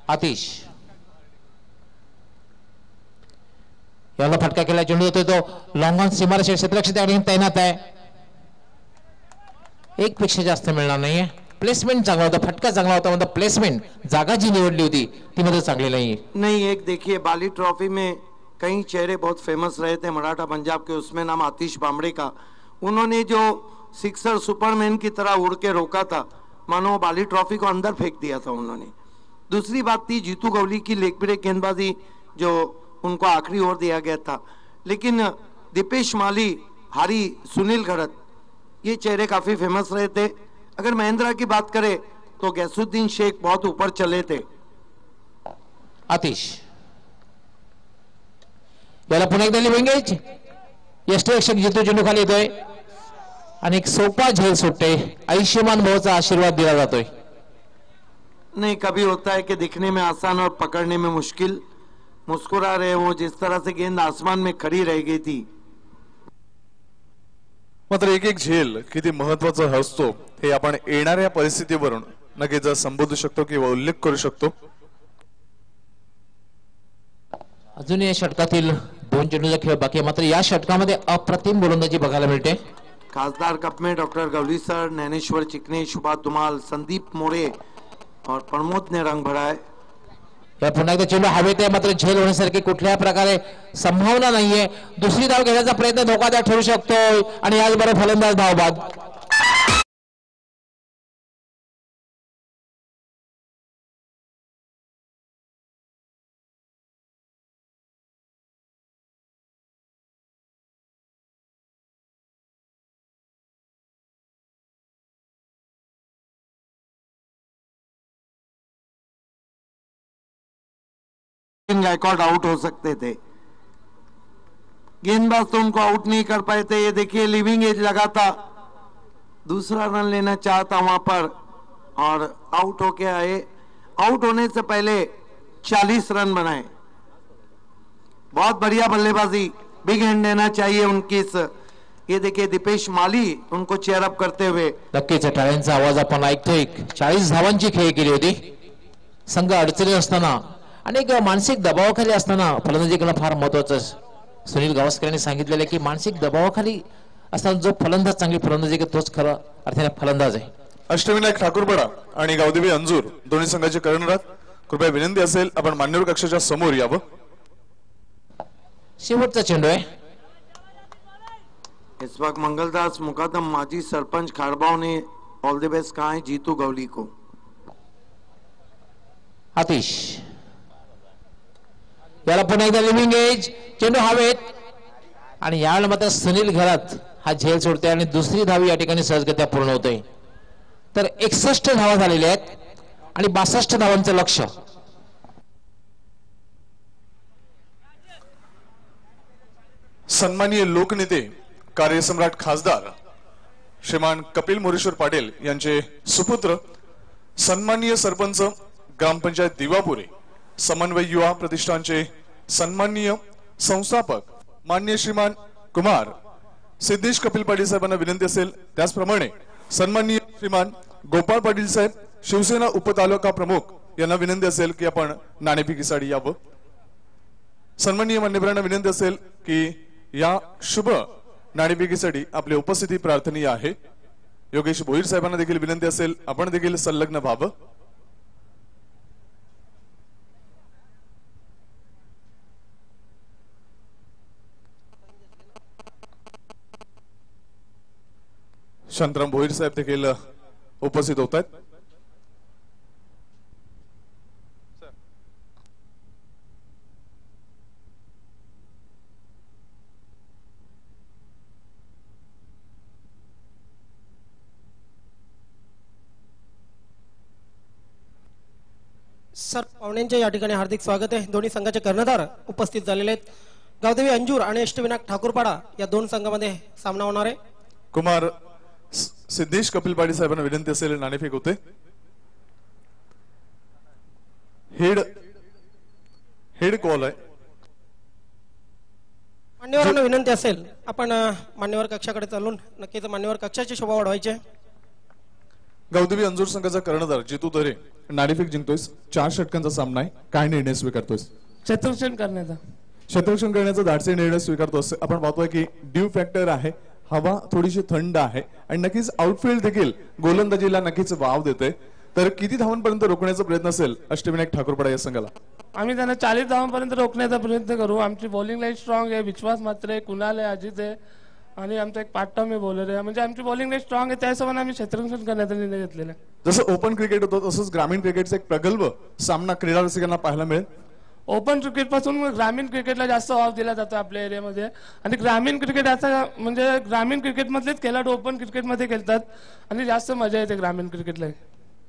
आतिश याला फटका केला, चेंडू होतोय तो लॉंग ऑन सीमारेषा क्षेत्ररक्षक तैनात आहे. एक पेक्षा जास्त मिळणार नाहीये. प्लेसमेंट चांगला होता, फटका चांगला होता, म्हणजे प्लेसमेंट जागा जी निवडली होती ती मध्ये चांगली नाही. एक देखिए बाली ट्रॉफी में कई चेहरे बहुत फेमस रहे थे मराठा पंजाब के, उसमें नाम आतिश बामड़े का. उन्होंने जो सिक्सर सुपरमैन की तरह उड़ के रोका था, मानो बाली ट्रॉफी को अंदर फेंक दिया था उन्होंने. दूसरी बात थी जीतू गवली की लेग ब्रेक गेंदबाजी जो उनको आखिरी ओवर दिया गया था. लेकिन दीपेश माली, हारी सुनील घरत, ये चेहरे काफी फेमस रहे थे. अगर महिंद्रा की बात करें तो गैसुद्दीन शेख बहुत ऊपर चले थे. आतिश याला पुन्हा एकदा लिव्हिंग एज. यष्टिरक्षक जितू चेंडू खाली येतोय आणि एक सोपा झेल सुटते. आयुष्यमान भाऊचा आशीर्वाद दिला जातोय. नहीं, कभी होता है कि दिखने में आसान और पकड़ने में मुश्किल. मुस्कुरा रहे हो, जिस तरह से गेंद आसमान में खड़ी रह गई थी. मात्र एक एक झेल किती महत्वाचा असतो हे आपण येणाऱ्या परिस्थितीवरून नक्कीच संबोधू शकतो किंवा उल्लेख करू शकतो. अजून या षटकातील 2 चेंडूचा खेळ बाकी आहे, मात्र या षटकामध्ये अप्रतिम गोलंदाजी बघायला मिळते. खासदार कप में डॉक्टर गवली सर, नैनेश्वर चिकने, शुभा धुमाल, संदीप मोरे और प्रमोद ने रंग भरा है. या पुन्हा एकदा चेंडू हवेत आहे, मात्र झेल होण्यासारखी कुठल्याही प्रकारे संभावना नाहीये. दुसरी धाव घेण्याचा प्रयत्न धोकादायक ठरू शकतो आणि याचबरोबर फलंदाज धावबाद. गायकवाड आउट हो सकते थे, गेंदबाज तो उनको आउट नहीं कर पाए थे. ये देखिए लिविंग एज लगा था, दूसरा रन लेना चाहता वहां पर और आउट होके आए. आउट होने से पहले 40 रन बनाए. बहुत बढ़िया बल्लेबाजी, बिग हैंड देना चाहिए उनकी. ये देखिए दीपेश माली उनको चेयर अप करते हुए. नक्कीच टाळ्यांचा आवाज आपण ऐकतोय. 40 धावांची खेळी केली होती. संघ अडचणी असताना आणि मानसिक दबावाखाली असताना फलंदाजी करणं फार महत्वाचं. सुनील गावस्कर यांनी सांगितलेलं की मानसिक दबावाखाली असताना जो फलंदाज चांगली फलंदाजी करतो तोच खरा अर्थाने फलंदाज आहे. अष्टविनायक ठाकूरपडा आणि गावदेवी अंजूर दोन्ही संघाचे कर्णधार, कृपया विनंती असेल आपण मान्यवर कक्षाच्या समोर यावं. शेवटचा चेंडू आहे. इस्बाक मंगलदास मुकादम माजी सरपंच खारबाव ने ऑल द बेस्ट कहा है जीतू गवली को. आतिश याला पुन्हा एकदा लिव्हिंग एज, चेंडू हवेत आणि यावेळेला मात्र सुनील घरात हा झेल सोडतोय आणि दुसरी धाव या ठिकाणी सहजगत्या पूर्ण होते. तर 61 धावा झालेल्या आहेत आणि 62 धावांचं लक्ष. सन्माननीय लोकनेते कार्यसम्राट खासदार श्रीमान कपिल मोरेश्वर पाटील यांचे सुपुत्र सन्माननीय सरपंच ग्रामपंचायत दिवापुरे समन्वय युवा प्रतिष्ठानचे सन्माननीय संस्थापक माननीय श्रीमान कुमार सिद्धेश कपिल पाटील साहेबांना विनंती असेल त्याचप्रमाणे सन्माननीय श्रीमान गोपाळ पाटील साहेब शिवसेना उपतालुका प्रमुख यांना विनंती असेल की आपण नाणेफेकीसाठी यावं. सन्माननीय मान्यवरांना विनंती असेल की या शुभ नाणेफेकीसाठी आपली उपस्थिती प्रार्थनीय आहे. योगेश भोईर साहेबांना देखील विनंती असेल आपण देखील संलग्न व्हावं. शांताराम भोईर साहेब देखील उपस्थित होत आहेत. सर पाहुण्यांचे या ठिकाणी हार्दिक स्वागत आहे. दोन्ही संघाचे कर्णधार उपस्थित झालेले आहेत. गावदेवी अंजूर आणि अष्टविनायक ठाकूरपाडा या दोन संघामध्ये सामना होणार आहे. कुमार सिद्धेश कपिल पाटील साहेबांना विनंती असेल नाणेफेक होते. हेड कॉल आहे. मान्यवरांना विनंती असेल आपण मान्यवर कक्षाकडे चालून नक्कीच मान्यवर कक्षाची शोभा वाढवायची आहे. गावदेवी अंजूर संघाचा कर्णधार जितू तरे नाणेफेक जिंकतोयस. 4 षटकांचा सामना आहे. काय निर्णय स्वीकारतोयस? क्षेत्ररक्षण करण्याचा धाडसी निर्णय स्वीकारतोस. आपण पाहतोय की ड्यू फॅक्टर आहे, हवा थोडीशी थंड आहे आणि नक्कीच आउटफील्ड देखील गोलंदाजीला नक्कीच वाव देते. तर किती धावांपर्यंत रोखण्याचा प्रयत्न असेल अष्टविनायक ठाकूरपाडा या संघाला? आम्ही त्यांना 40 धावांपर्यंत रोखण्याचा प्रयत्न करू. आमची बॉलिंग लाईन स्ट्रॉंग आहे. विश्वास मात्र आहे, कुणाल आहे, अजित आहे आणि आमचा एक पार्ट टाइम बॉलर आहे. म्हणजे आमची बॉलिंग लाईन स्ट्रॉंग आहे. त्या हिशोबाने आम्ही क्षेत्ररक्षण करण्याचा निर्णय घेतलेला आहे. जसं ओपन क्रिकेट होतं तसंच ग्रामीण क्रिकेटचा एक प्रगल्भ सामना क्रीडा रसिकांना पाहायला मिळेल. ओपन क्रिकेट पासून ग्रामीण क्रिकेटला जास्त वाव दिला जातो आपल्या एरियामध्ये आणि ग्रामीण क्रिकेट आता म्हणजे ग्रामीण क्रिकेटमधलेच खेळाडू ओपन क्रिकेटमध्ये खेळतात आणि जास्त मजा येते ग्रामीण क्रिकेटला.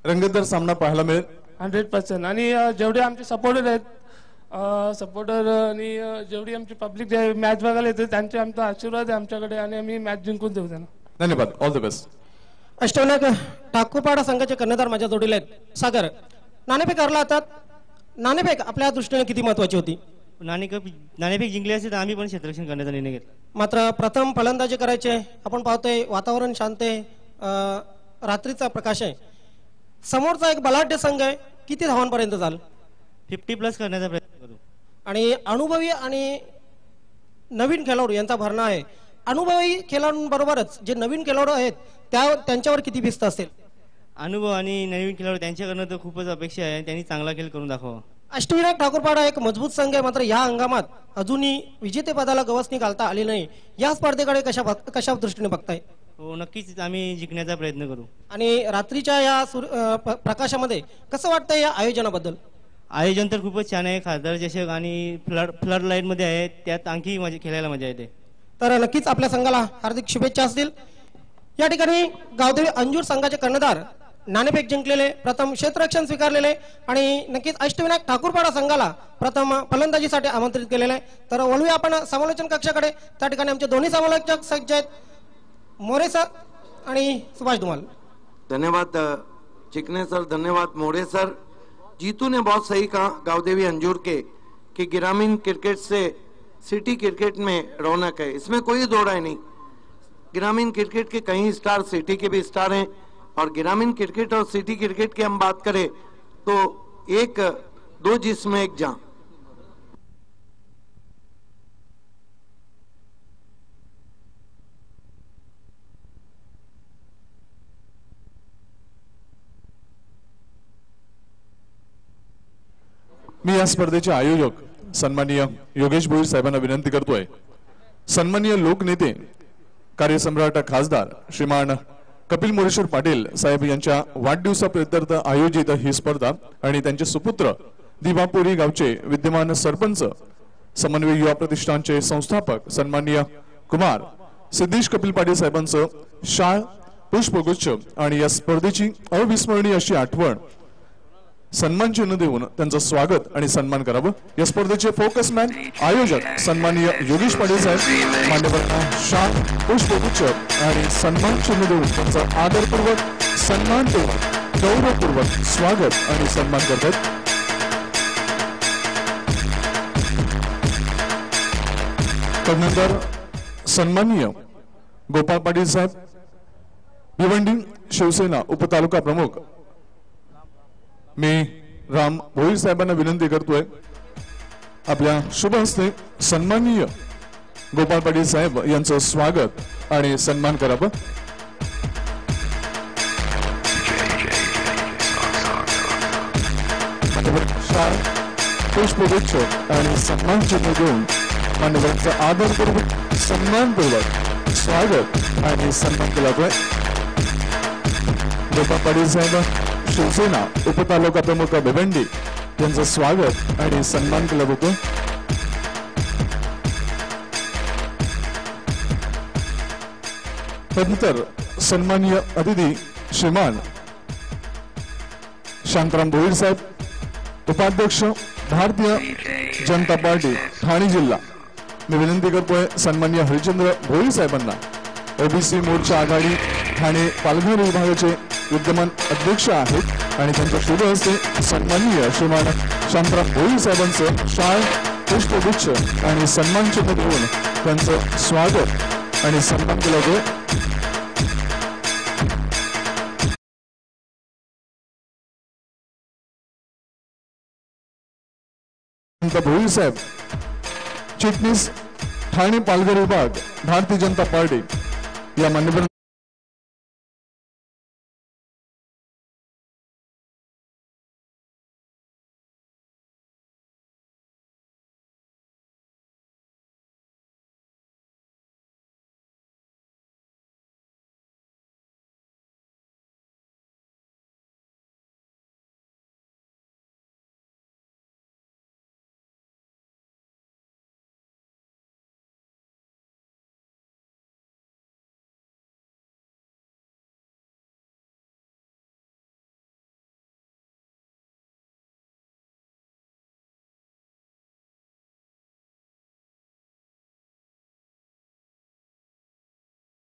रंगतदार सामना पाहायला मिळेल 100%. आणि जेवढे आमचे सपोर्टर आहेत सपोर्टर आणि जेवढी आमची पब्लिक जे मॅच बघायला येते त्यांचे आमचा आशीर्वाद आहे आमच्याकडे आणि आम्ही मॅच जिंकून देऊ त्यांना. धन्यवाद. All the best. Ashtavinayak Thakurpada संघाचे कर्णधार माझ्या जोडीला आहेत. सागर, नाणेफेक हरला आता. नाणेफेक आपल्या दृष्टीने किती महत्वाची होती? नाणेफेक जिंकली असते तर आम्ही पण क्षेत्ररक्षण करण्याचा निर्णय घेतला. मात्र प्रथम फलंदाजी करायचे. आपण पाहतोय वातावरण शांत आहे, रात्रीचा प्रकाश आहे, समोरचा एक बलाढ्य संघ आहे. किती धावांपर्यंत जाल? 50+ करण्याचा प्रयत्न करू. आणि अनुभवी आणि नवीन खेळाडू यांचा भरणा आहे. अनुभवी खेळाडूंबरोबरच जे नवीन खेळाडू आहेत त्यांच्यावर किती भिस्त असेल? अनुभव आणि नवीन खेळाडू त्यांच्याकडनं तर खूपच अपेक्षा आहे. त्यांनी चांगला खेळ करून दाखवा. अष्टविनायक ठाकूरपाडा एक मजबूत संघ आहे. मात्र या हंगामात अजूनही विजेतेपदाला गवसणी घालता आली नाही. या स्पर्धेकडे कशा दृष्टीने बघताय? हो, नक्कीच आम्ही जिंकण्याचा प्रयत्न करू. आणि रात्रीच्या या प्रकाशामध्ये कसं वाटतंय या आयोजनाबद्दल? आयोजन तर खूपच छान आहे. खासदार चषक आणि फ्लड लाईट मध्ये आहे, त्यात आणखी खेळायला मजा येते. तर नक्कीच आपल्या संघाला हार्दिक शुभेच्छा असतील. या ठिकाणी गावदेवी अंजूर संघाचे कर्णधार नाणेफेक जिंकलेले, प्रथम क्षेत्ररक्षण स्वीकारलेले आणि नक्कीच अष्टविनायक ठाकूरपाडा संघाला प्रथम फलंदाजीसाठी आमंत्रित केलेले आहे. तर वळूया आपण समालोचन कक्षाकडे. त्या ठिकाणी आमचे दोन्ही समालोचक सज्ज आहेत, मोरे सर आणि सुभाष धुमाल. धन्यवाद चिकने सर, धन्यवाद मोरे सर. जीतू ने बहुत सही कहा गावदेवी अंजूर के कि ग्रामीण क्रिकेट से सिटी क्रिकेट में रौनक है, इसमें कोई दो राय नहीं. ग्रामीण क्रिकेट के कई स्टार सिटी के भी स्टार हैं और ग्रामीण क्रिकेट और सिटी क्रिकेट की हम बात करें तो एक दो जिस्म एक जान. मी या स्पर्धेचे आयोजक सन्माननीय योगेश भोईर साहेबांना विनंती करतोय, सन्माननीय लोकनेते कार्यसम्राट खासदार श्रीमान कपिल मोरेश्वर पाटील साहेब यांच्या वाढदिवसाप्रित्यर्थ आयोजित ही स्पर्धा आणि त्यांचे सुपुत्र दिवापुरी गावचे विद्यमान सरपंच समन्वय युवा प्रतिष्ठानचे संस्थापक सन्माननीय कुमार सिद्धेश कपिल पाटील साहेबांचं शाळ पुष्पगुच्छ आणि या स्पर्धेची अविस्मरणीय अशी आठवण सन्मान चिन्ह देऊन त्यांचं स्वागत आणि सन्मान करावं। या स्पर्धेचे फोकस मॅन आयोजक सन्माननीय योगेश पाटील साहेब मान्यवरांना शाल पुष्पगुच्छ आणि सन्मान चिन्ह देऊन त्यांचं आदरपूर्वक सन्मानपूर्वक गौरवपूर्वक स्वागत आणि सन्मान करतात। तदनंतर सन्माननीय गोपाळ पाटील साहेब भिवंडी शिवसेना उपतालुका प्रमुख मी राम भोईर साहेबांना विनंती करतोय, आपल्या शुभ हस्ते सन्माननीय गोपाळ पाटील साहेब यांचं स्वागत आणि सन्मान करावं। पुष्पगुच्छ आणि सन्मान चिन्ह देऊन मान्यवरांचा आदरपूर्वक सन्मानपूर्वक स्वागत आणि सन्मान केला जातोय। गोपाळ पाटील साहेब शिवसेना उपतालुका प्रमुख भिवंडी यांचं स्वागत आणि सन्मान केला जातो। तदनंतर सन्माननीय अतिथी श्रीमान शांताराम भोईर साहेब उपाध्यक्ष भारतीय जनता पार्टी ठाणे जिल्हा, मी विनंती करतोय सन्माननीय हरिचंद्र भोईर साहेबांना ओबीसी मोर्चा आघाडी ठाणे पालघर विभागाचे विद्यमान अध्यक्ष आहेत आणि त्यांच्या शुभ हस्ते सन्माननीय श्रीमान शांताराम भोईर साहेबांचं शाल पुष्पगुच्छ आणि सन्मान चिन्ह देऊन त्यांचं स्वागत आणि सन्मान केला जातो। भोईर साहेब चिटणीस ठाणे पालघर विभाग भारतीय जनता पार्टी या मान्यवर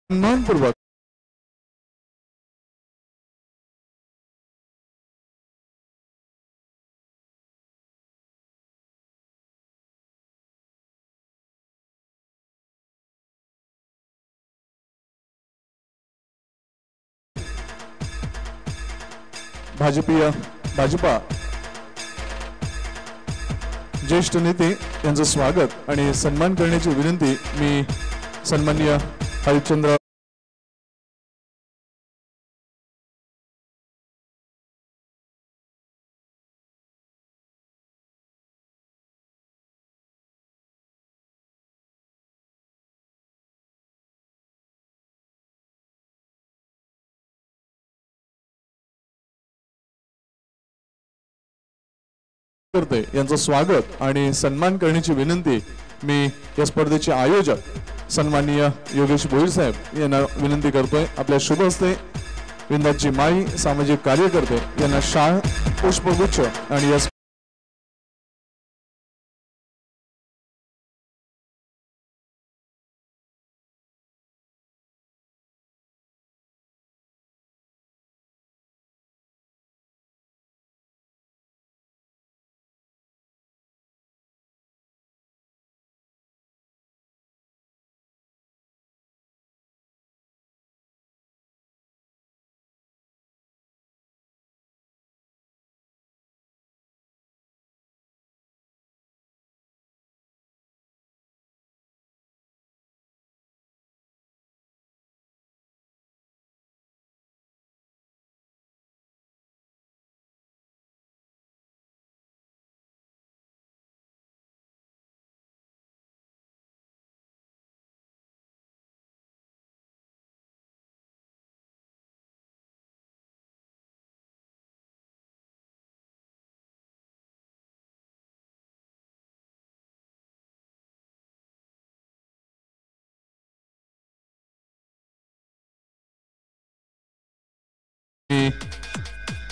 सन्मानपूर्वक भाजपा ज्येष्ठ नेते यांचं स्वागत आणि सन्मान करण्याची विनंती मी सन्माननीय हरिचंद्र करते यांचं स्वागत आणि सन्मान करण्याची विनंती मी या स्पर्धेचे आयोजक सन्माननीय योगेश भोईर साहेब यांना विनंती करतोय। आपल्या शुभ हस्ते विंदाची माई सामाजिक कार्यकर्ते यांना शाल पुष्पगुच्छ आणि या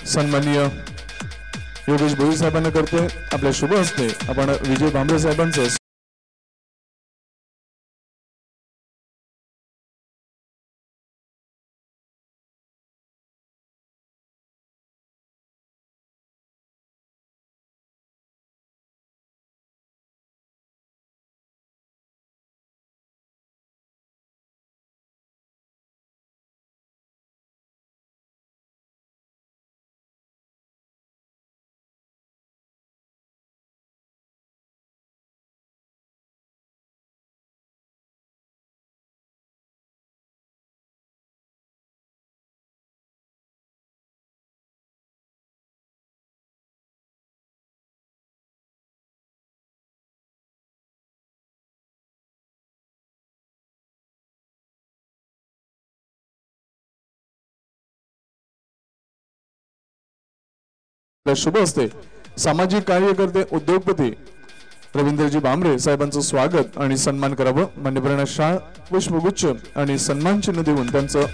सन्माननीय योगेश भोईर साहेबांना करतोय आपल्या शुभ हस्ते आपण विजय भांबरे साहेबांचं शुभ असते सामाजिक कार्यकर्ते उद्योगपती रवींद्रजी भांबरे साहेबांचं स्वागत आणि सन्मान करावं मान्यवरांना शाल पुष्पगुच्छ आणि सन्मान चिन्ह देऊन त्यांचं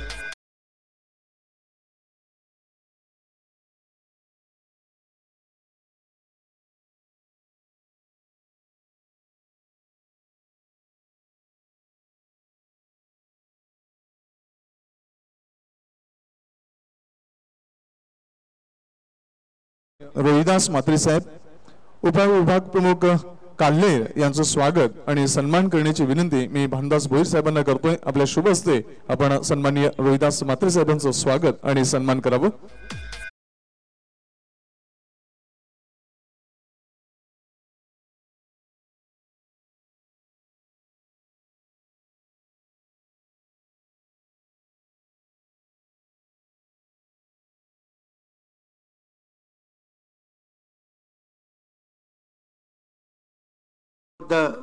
रोहिदास म्हात्रे साहेब उपविभाग प्रमुख काल्हेर यांचं स्वागत आणि सन्मान करण्याची विनंती मी भानदास भोईर साहेबांना करतोय आपल्या शुभ हस्ते आपण सन्माननीय रोहिदास म्हात्रे साहेबांचं स्वागत आणि सन्मान करावं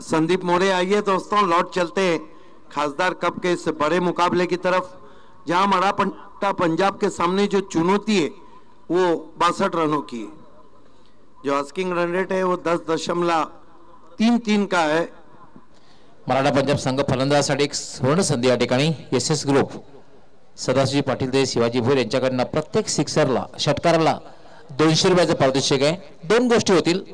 संदीप मोरे, आइए दोस्तों लौट चलते हैं खासदार कप के इस बड़े मुकाबले की तरफ, जहां मराठा पंजाब के सामने जो चुनौती है वो 62 रनों की है। जो आस्किंग रन रेट है वो 10.33 का है। मराठा पंजाब संघ फलंदाजासाठी एक सुवर्ण संधी या ठिकाणी एसएस ग्रुप सदाशिव पाटील ते शिवाजी भोईर यांच्याकडनं प्रत्येक सिक्सरला षटकाराला 200 रुपयाचं पारितोषिक आहे। दोन गोष्टी होतील,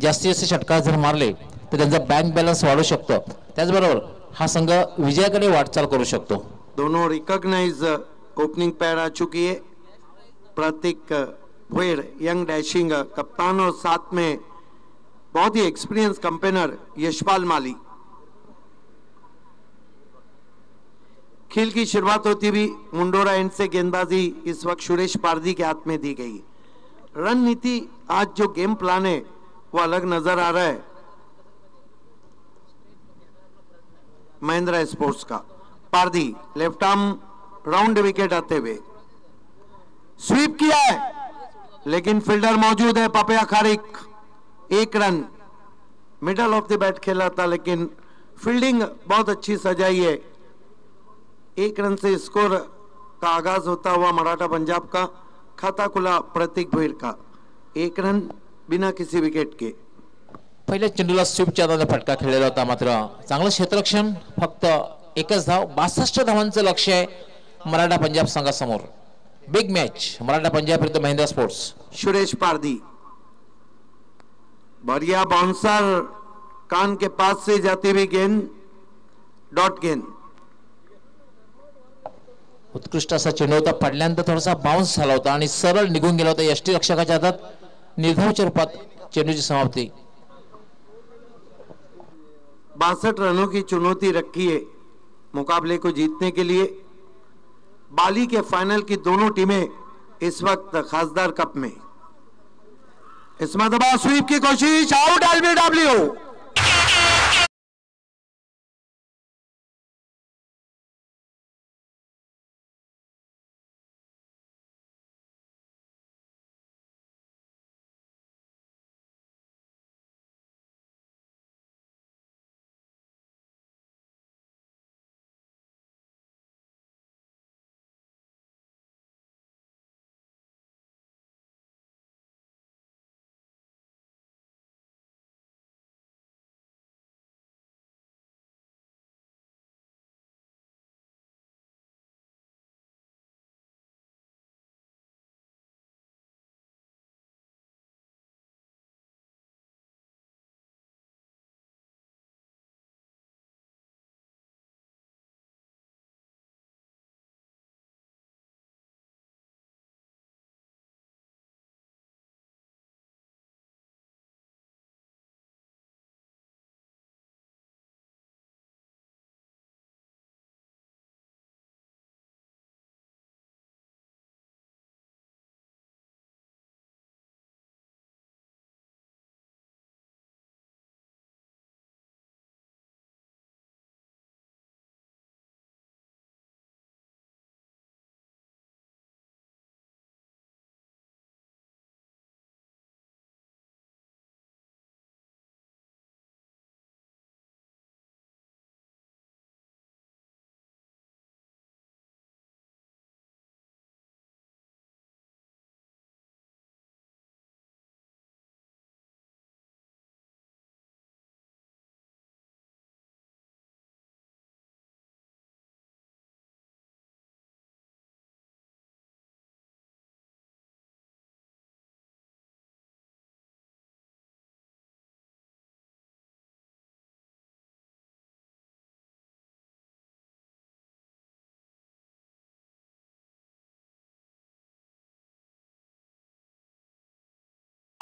जास्तीत जास्त षटकार जर मारले तर त्यांचा बँक बॅलन्स वाढू शकतो, त्याचबरोबर हा संघ विजयाकडे वाटचाल करू शकतो। दोनों रिकॉग्नाइज ओपनिंग पैर आ चुकी है। प्रतीक भोईर यंग डैशिंग कप्तान और साथ में बहुत ही एक्सपीरियंस कंपेनर यशपाल माली। खेल की शुरुआत होती भी मुंडोरा एंड से गेंदबाजी इस वक्त सुरेश पारदी के हाथ में दी गई। रणनीति आज जो गेम प्लान है वो अलग नजर आ रहा है महिंद्रा स्पोर्ट्स का। Pardi left arm round wicket आते हुए स्वीप किया है, लेकिन फील्डर मौजूद है पपिया खारिक। एक run middle of the bat खेला था, लेकिन फील्डिंग बहुत अच्छी सजाई है। एक रन से स्कोर का आगाज होता हुआ मराठा पंजाब का खाता खुला प्रतीक भोईर का। एक रन बिना किसी विकेट के। पहिल्या चेंडूला स्वीपच्या आधारे फटका खेळलेला होता, मात्र चांगलं क्षेत्ररक्षण, फक्त एकच धाव। 62 धावांचं लक्ष्य आहे मराठा पंजाब संघासमोर। बिग मॅच मराठा पंजाब विरुद्ध महिंद्रा स्पोर्ट्स। सुरेश पारदी बढ़िया बाउंसर, कान के पास से जाती हुई गेंद, डॉट गेंद। उत्कृष्ट असा चेंडू होता, पडल्यानंतर थोडासा बाउन्स झाला होता आणि सरळ निघून गेला होता यष्टी रक्षकाच्या हातात। निर्धावच्या रूपात चेंडूची समाप्ती। 62 रनों की चुनौती रखी है मुकाबले को जीतने के लिए। बाली के फाइनल की दोनों टीमें इस वक्त खासदार कप में। इसमें दबा स्वीप की कोशिश, आउट एलबीडब्ल्यू।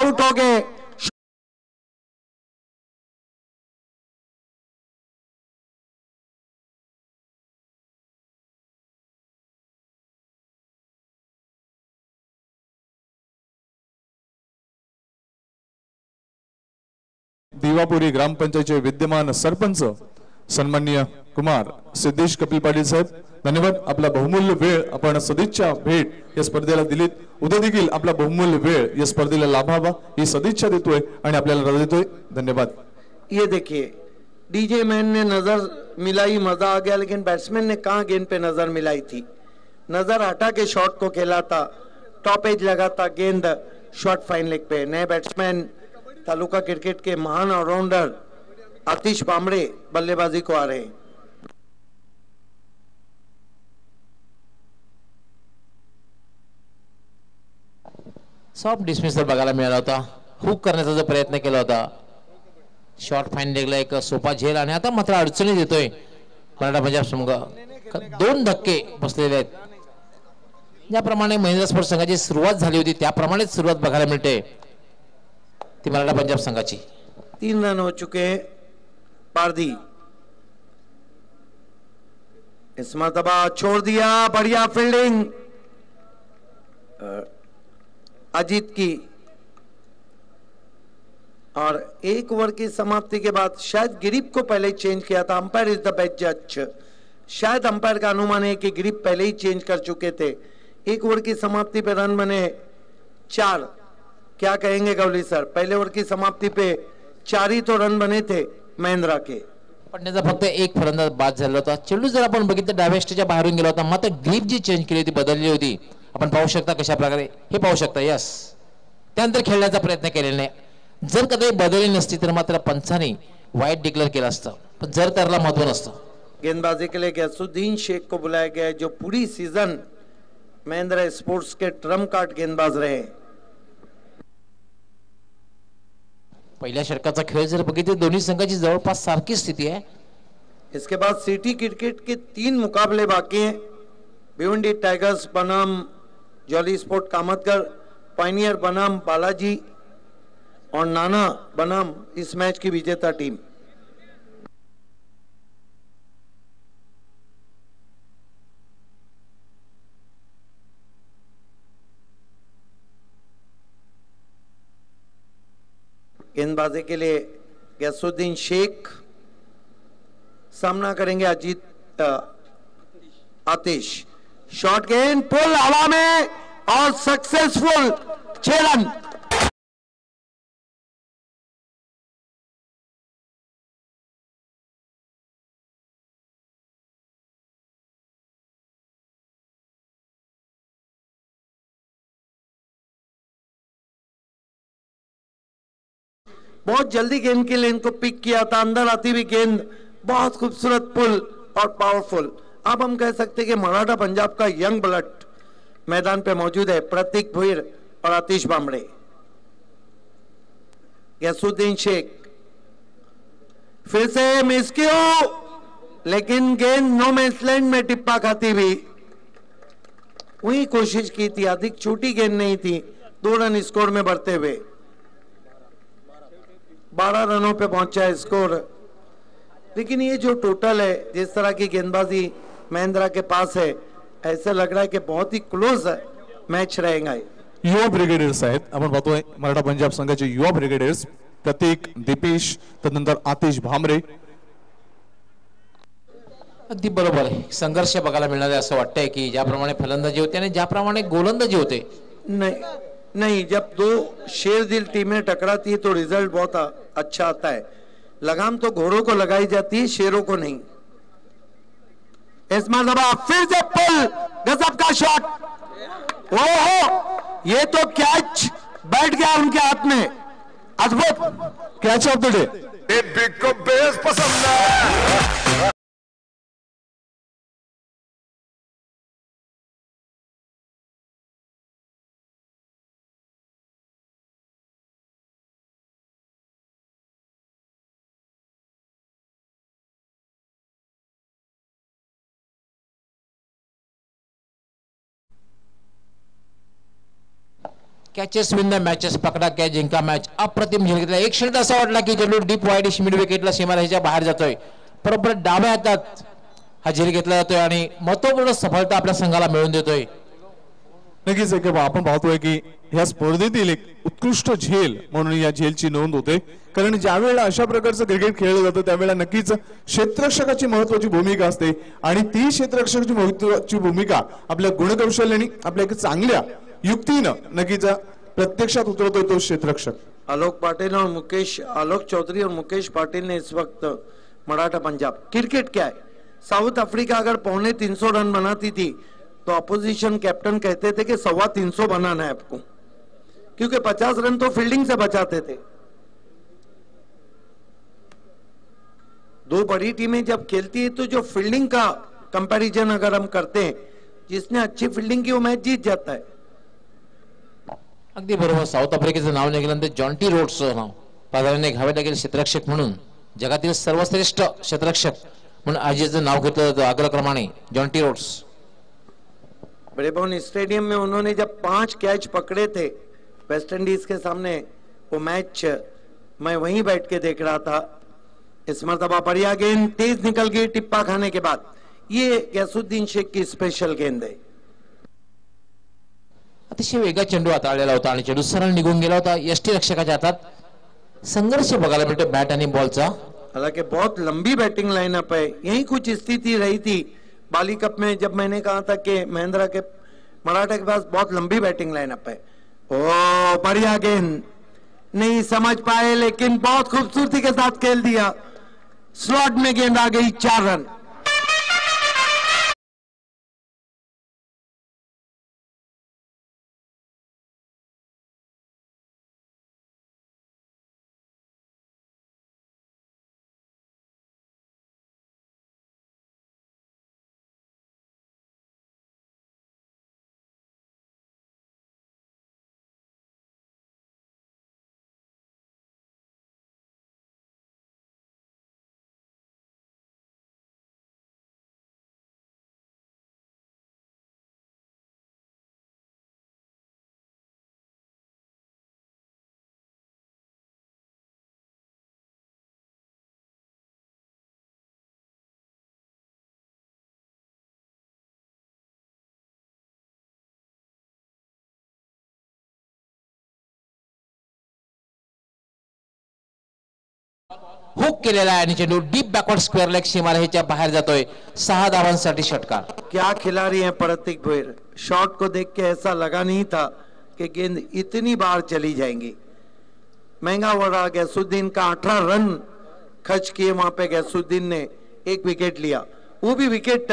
आउट हो गए। दिवापुरी ग्रामपंचायतचे विद्यमान सरपंच सन्माननीय कुमार सिद्धेश कपिल पाटील साहेब, धन्यवाद. आपला बहुमूल्य वेळ आपण सदिच्छा भेट या स्पर्धेला दिलीत. उद्या देखील आपला बहुमूल्य वेळ या स्पर्धेला लाभावा ही सदिच्छा देतोय आणि आपल्याला रजा देतोय. धन्यवाद. ये देखिए डीजे मैन ने नजर मिलाई, मजा आ गया, लेकिन बैट्समैन ने कहाँ गेंद पे नजर मिलाई थी। नजर हटा के शॉट को खेला था, टॉप एज लगा था गेंद शॉट फाइन लेग पे। नए बैट्समैन तालुका क्रिकेट के महान ऑलराउंडर आतिश बामड़े बल्लेबाजी को आ रहे हैं। सॉफ्ट डिसमिसल बघायला मिळाला होता. हुक करण्याचा जो प्रयत्न केला होता, शॉर्ट फाईन लेगला एक सोपा झेल आणि आता मात्र अडचणीत येतोय मराठा पंजाब संघ. 2 धक्के बसलेले आहेत. ज्याप्रमाणे महेंद्र स्पोर्ट्स संघाची सुरुवात झाली होती त्याप्रमाणेच सुरुवात बघायला मिळते ती मराठा पंजाब संघाची. 3 रन हो चुके हैं पारदी। इस मरतबा छोड़ दिया, बढ़िया फील्डिंग अजीत की। और 1 ओवर की समाप्ति के बाद शायद गिरिप को पहले चेंज किया था। अंपायर इज द बेस्ट जज। शायद अंपायर का अनुमान है कि गिरिप पहले ही चेंज कर चुके थे। 1 ओवर की समाप्ति पे रन बने 4। क्या कहेंगे गवली सर? पहले ओवर की समाप्ति पे 4 ही तो रन बने थे महेंद्रा के। पडण्याचा फक्त एक फलंदाज बाद झाला होता. चेंडू जर आपण बघितलं डाव्या स्टेजच्या बाहेरून गेला होता, मात्र ग्रीप जी चेंज केली होती, बदलली होती. आपण पाहू शकता कशा प्रकारे हे पाहू शकता. यस, त्यानंतर खेळण्याचा प्रयत्न केलेला नाही. जर कधी बदलली नसती तर मात्र पंचाने वाईट डिक्लेअर केलं असतं, पण जर त्याला महत्व नसतं. गेंदबाजी के लिए गयासुद्दीन शेख को बुलाया गया है, जो पूरी सीजन महेंद्र स्पोर्ट्स के ट्रम्प कार्ड गेंदबाज रहे। पहिल्या षटकाचा खेळ जर बघितले दोन्ही संघाची जवळपास सारखी स्थिती आहे. इसके बाद सिटी क्रिकेट के 3 मुकाबले बाकी हैं। भिवंडी टाइगर्स बनाम जॉली स्पोर्ट कामतगर, पाइनियर बनाम बालाजी और नाना बनाम इस मैच की विजेता टीम। गेंदबाजी के लिए गयासुद्दीन शेख, सामना करेंगे अजीत आतिश। शॉट गेंद पुल हवा में और सक्सेसफुल 6 रन। बहुत जल्दी गेंद के लिए इनको पिक किया था, अंदर आती हुई गेंद बहुत खूबसूरत पुल और पावरफुल। अब हम कह सकते हैं कि मराठा पंजाब का यंग ब्लड मैदान पे मौजूद है, प्रतीक भुईर और आतिश बामड़े। गयासुद्दीन शेख फिर से मिस क्यों, लेकिन गेंद नो मैच लैंड में टिप्पा खाती हुई। वही कोशिश की थी, अधिक छोटी गेंद नहीं थी। 2 रन स्कोर में बढ़ते हुए 12 रनों पे पहुंचा है स्कोर। लेकिन ये जो टोटल है, जिस तरह की गेंदबाजी महेंद्रा के पास है, ऐसा लग रहा है कि बहुत ही क्लोज मैच रहेगा। युवा ब्रिगेडियर्स आहेत. आपण पाहतोय मराठा पंजाब संघाचे युवा ब्रिगेडियर्स प्रतीक, दीपेश, तदनंतर आतिश भामरे. अगदी बरोबर आहे. संघर्ष बघायला मिळणार आहे असं वाटतंय की ज्याप्रमाणे फलंदाजी होते आणि ज्याप्रमाणे गोलंदाजी होते. नहीं, जब 2 शेर दिल टीमें टकराती है तो रिजल्ट बहुत अच्छा आता है। लगाम तो घोड़ों को लगाई जाती है, शेरों को नहीं। इस मरतबा फिर से पुल, गजब का शॉट। ओहो, ये तो कैच बैठ गया उनके हाथ में। अद्भुत कॅच ऑफ द डे. ये बिग को बेस पसंद है। कॅचेस विन द मॅचेस, पकडा कॅच जिंका मॅच. अप्रतिम झेल घेतला. एक क्षण असा वाटला की चेंडू डीप वाईडिश मिड विकेटला सीमारेषेच्या बाहेर जातोय. बरोबर डाव्या हातात हा झेल घेतला जातोय आणि महत्वपूर्ण सफलता आपल्या संघाला मिळवून देतोय. नक्कीच आपण पाहतोय की ह्या स्पर्धेतील एक उत्कृष्ट झेल म्हणून या झेलची नोंद होते. कारण ज्या वेळेला अशा प्रकारचं क्रिकेट खेळलं जातं त्यावेळेला नक्कीच क्षेत्ररक्षकाची महत्वाची भूमिका असते आणि ती क्षेत्ररक्षकाची महत्वाची भूमिका आपल्या गुणकौशल्याने आपल्या एक चांगल्या युक्तीनं नक्कीच प्रत्यक्षात उतरतोय तो क्षेत्ररक्षक. आलोक पाटिल और मुकेश, आलोक चौधरी और मुकेश पाटिल ने इस वक्त मराठा पंजाब, क्रिकेट क्या है, साउथ अफ्रीका अगर 350 रन बनाती थी तो अपोजिशन कैप्टन कहते थे कि 325 बनाना है आपको, क्योंकि 50 रन तो फील्डिंग से बचाते थे. दो बड़ी टीमें जब खेलती है तो जो फील्डिंग का कंपैरिजन अगर हम करते हैं, जिसने अच्छी फील्डिंग की वो मैच जीत जाता है. अगदी बरोबर. साऊथ आफ्रिकेचं नाव निघाल्यानंतर जॉन्टी रोड्सचं नाव प्राधान्याने घ्यावे लागेल. क्षेत्ररक्षक म्हणून जगातील सर्वश्रेष्ठ क्षेत्ररक्षक म्हणून आजीचं नाव घेतलं जातं अग्रक्रमाने जॉन्टी रोड्स. ब्रेबॉर्न स्टेडियम में उन्होंने जब 5 कैच पकड़े थे वेस्ट इंडीज के सामने, वो मैच मैं वहीं बैठ के देख रहा था. इस मरतबा बढ़िया गेंद तेज निकल गई टिप्पा खाने के बाद. ये गैसुद्दीन शेख की स्पेशल गेंद है. अतिशय वेगात चेंडू हाताळलेला होता आणि चेंडू सरळ निघून गेला होता. यष्टी रक्षकाच्या हातात संघर्ष बघायला मिळतो बॅट आणि बॉलचा. हालांकि बहुत लंबी बैटिंग लाइनअप है. यही कुछ स्थिति रही थी बाली कप में जब मैंने कहा था कि महेंद्रा के मराठा के पास बहुत लंबी बैटिंग लाइनअप है. ओ बढ़िया गेंद, नहीं समझ पाए लेकिन बहुत खूबसूरती के साथ खेल दिया. स्लॉट में गेंद आ गई, 4 रन. हुक केलेला आहे आणि चेंडू डीप बॅकवर्ड स्क्वेअर लेग सीमारेषेच्या बाहेर जातोय. 6 धावांसाठी षटकार. क्या खिलाड़ी है प्रतीक भोयर. शॉट को देख के ऐसा लगा नहीं था कि गेंद इतनी बार चली जाएंगी. महंगा हो रहा. गैसुद्दीन का 18 रन खर्च किए वहां पे गैसुद्दीन ने 1 विकेट लिया. वो भी विकेट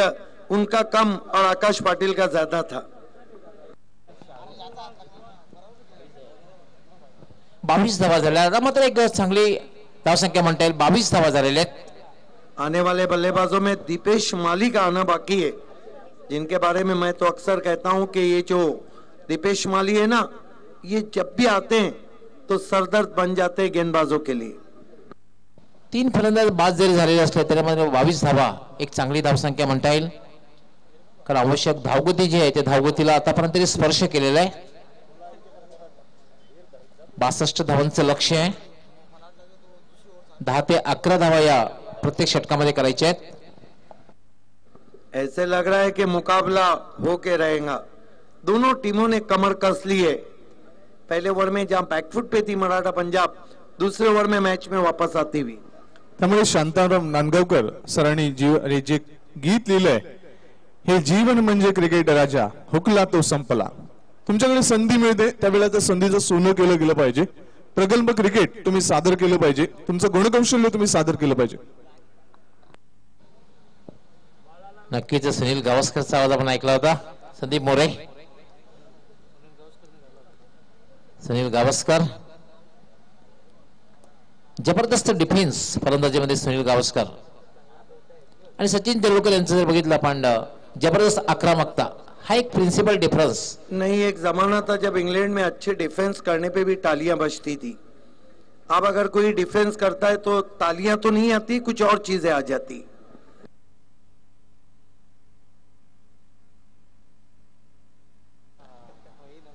उनका कम और आकाश पाटिल का ज्यादा था. 22 धावा झाल्या. मात्र एक चांगली धावसंख्या म्हणता येईल. 22 धावा झालेल्या आहेत. आने वाले बल्लेबाजों में दीपेश माली का आना बाकी है, जिनके बारे में मैं तो अक्सर कहता हूं कि ये जो दीपेश माली है ना, ये जब भी आते हैं तो सरदर्द बन जाते हैं गेंदबाजों के लिए. 3 फलंदाज बाद जरी झालेले असले तरी मात्र 22 धावा एक चांगली धावसंख्या म्हणता येईल. कारण आवश्यक धावगती जी आहे त्या धावगतीला आतापर्यंत स्पर्श केलेला आहे. 62 धावांचं लक्ष्य आहे. 10 ते 11 धावा या प्रत्येक षटकामध्ये करायच्या आहेत. ऐसे लग रहा है कि मुकाबला होके रहेगा. दोनों टीमों ने कमर कस ली है. पहले ओवर में जहां बैकफुट पे थी मराठा पंजाब, दूसरे ओवर में मैच में वापस आती हुई. त्यामुळे शांताराम नांदगावकर सरांनी जे गीत लिहिलंय, हे जीवन म्हणजे क्रिकेट राजा, हुकला तो संपला. तुमच्याकडे संधी मिळते त्यावेळेला त्या संधीचं सोनं केलं गेलं पाहिजे. प्रगल्भ क्रिकेट तुम्ही सादर केलं पाहिजे. तुमचं गुणकौशल्य तुम्ही सादर केलं पाहिजे. नक्कीच सुनील गावस्करचा आवाज आपण ऐकला होता. संदीप मोरे, सुनील गावस्कर, जबरदस्त डिफेन्स फलंदाजीमध्ये सुनील गावस्कर आणि सचिन तेंडुलकर यांचं जर बघितलं आपण, जबरदस्त आक्रमकता, हा एक प्रिंसिपल डिफरेंस. नहीं, एक जमाना था जब इंग्लैंड में अच्छे डिफेंस करने पे भी तालियां बजती थी. अब अगर कोई डिफेंस करता है तो तालियां तो नहीं आती, कुछ और चीजें आ जाती.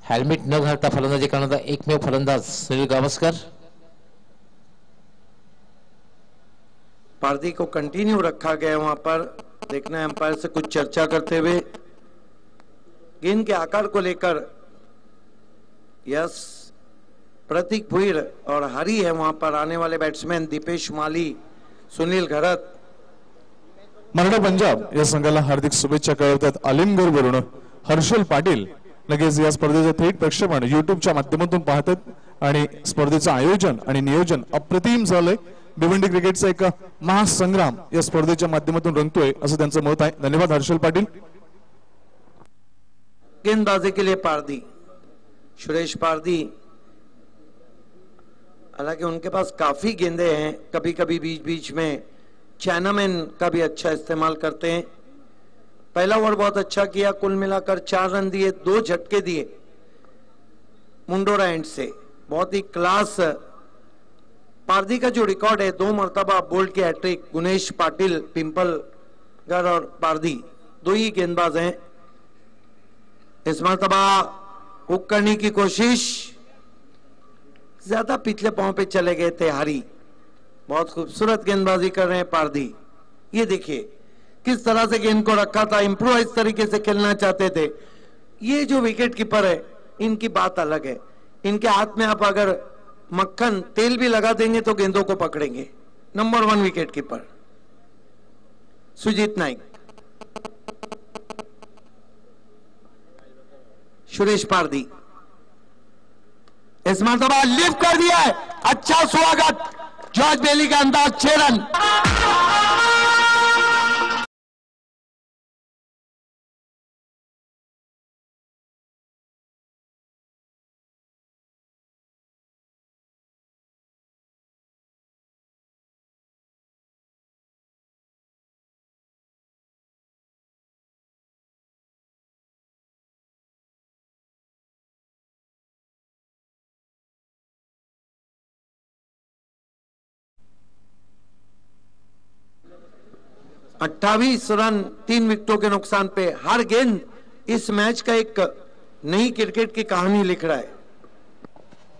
हेल्मेट न घालता फलंदाजी करणारा एकमेव फलंदाज सुनील गावस्कर. पारदी को कंटिन्यू रखा गया वहां पर. देखना है अंपायर से कुछ चर्चा करते हुए गेंद के आकार को लेकर. यस, प्रतीक भुईर और हरी है वहां पर. आने वाले बैट्समैन दीपेश माली, सुनील घरत. मराठा पंजाब या संघाला हार्दिक शुभेच्छा कळवतात आलिमगड वरून हर्षल पाटील. लगेच या स्पर्धेचं थेट प्रक्षेपण युट्यूबच्या माध्यमातून पाहतात आणि स्पर्धेचं आयोजन आणि नियोजन अप्रतिम झालंय. भिवंडी क्रिकेटचा एक महासंग्राम या स्पर्धेच्या माध्यमातून रंगतोय असं त्यांचं मत आहे. धन्यवाद हर्षल पाटील. गेंदबाजी के लिए पारदी, सुरेश पारदी. हालांकि उनके पास काफी गेंदे हैं. कभी कभी बीच बीच में चैनामैन का भी अच्छा इस्तेमाल करते हैं. पहला ओवर बहुत अच्छा किया. कुल मिलाकर 4 रन दिए, 2 झटके दिए मुंडोरा एंड से. बहुत ही क्लास पारदी का जो रिकॉर्ड है, 2 मरतबा बोल्ड की हैट्रिक. गुनेश पाटिल, पिंपलगर और पारदी 2 ही गेंदबाज हैं. इस मरतबा हुक करने की कोशिश, ज्यादा पिछले पांव पे चले गए थे हरी. बहुत खूबसूरत गेंदबाजी कर रहे हैं पारदी. ये देखिए किस तरह से गेंद को रखा था. इंप्रोवाइज तरीके से खेलना चाहते थे. ये जो विकेट कीपर है, इनकी बात अलग है. इनके हाथ में आप अगर मक्खन तेल भी लगा देंगे तो गेंदों को पकड़ेंगे. Number 1 wicket keeper Sujit Naik. Suresh Pardi इस मरतबा लिफ्ट कर दिया है. अच्छा स्वागत. जॉर्ज बेली का अंदाज. 6 रन. अट्ठाईस रन 3 विकेटों के नुकसान पे. हर गेंद इस मैच का एक नई क्रिकेट की कहानी लिख रहा है.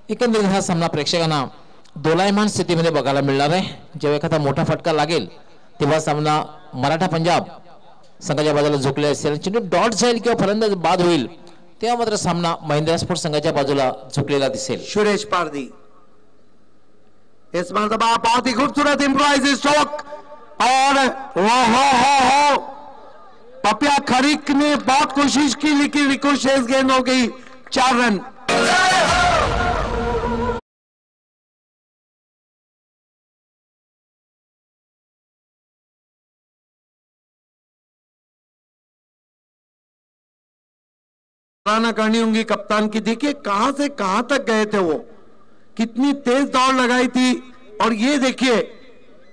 एकंदरीत हा सामना प्रेक्षकांना दोलायमान स्थितीमध्ये बघायला मिळणार आहे. जेव्हा एखादा मोठा फटका लागेल तेव्हा सामना मराठा पंजाब संघाच्या बाजूला झुकले असेल, चेंडू डॉट जाईल किंवा फलंदाज बाद होईल तेव्हा मात्र सामना महिंद्रा स्पोर्ट्स संघाच्या बाजूला झुकलेला दिसेल. सुरेश पारदी इस मरतबा बहुत ही खूबसूरत इंप्रोवाइज स्ट्रोक. और हो पपिया खरीक ने बहुत कोशिश की लेकिन रिकोशेस गेंद हो गई. 4 रन. सराहना करनी होंगी कप्तान की. देखिए कहां से कहां तक गए थे वो, कितनी तेज दौड़ लगाई थी. और ये देखिए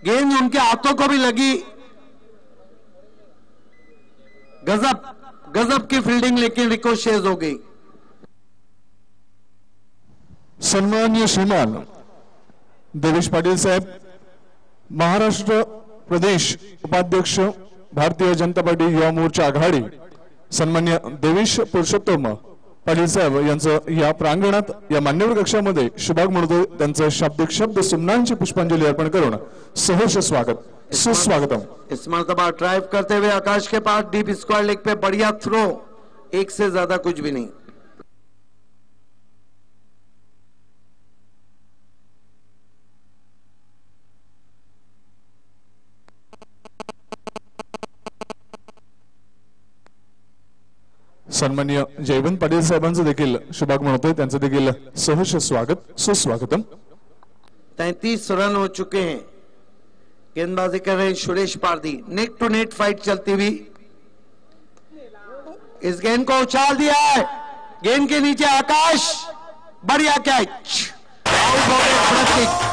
गेंद उनके हाथों को भी लगी. गजब गजब की फील्डिंग, लेकिन रिकोशेज हो गई. सन्माननीय श्रीमान देवेश पाटील साहेब, महाराष्ट्र प्रदेश उपाध्यक्ष भारतीय जनता पार्टी युवा मोर्चा आघाडी, सन्माननीय देवेश पुरुषोत्तम पाटील साहेब यांचं या प्रांगणात या मान्यवर कक्षामध्ये शुभाग म्हणतो. त्यांचं शाब्दिक शब्द सुमनांची पुष्पांजली अर्पण करून सहर्ष स्वागत, सुस्वागतम. इस मरतबा ड्राइव करते हुए आकाश के पास डीप स्क्वायर लेग पे बढ़िया थ्रो. एक से ज्यादा कुछ भी नहीं. सन्माननीय जयवंत पाटील साहेबांचं देखील शुभाग म्हणतोय. त्यांचं देखील सहर्ष स्वागत, सुस्वागतम. 33 रन हो चुके हैं. गेंदबाजी कर रहे हैं Suresh Pardi. Net to net fight चलती हुई. इस गेंद को उछाल दिया है. गेंद के नीचे आकाश. बढ़िया कैच. आउट हो गए प्रतीक.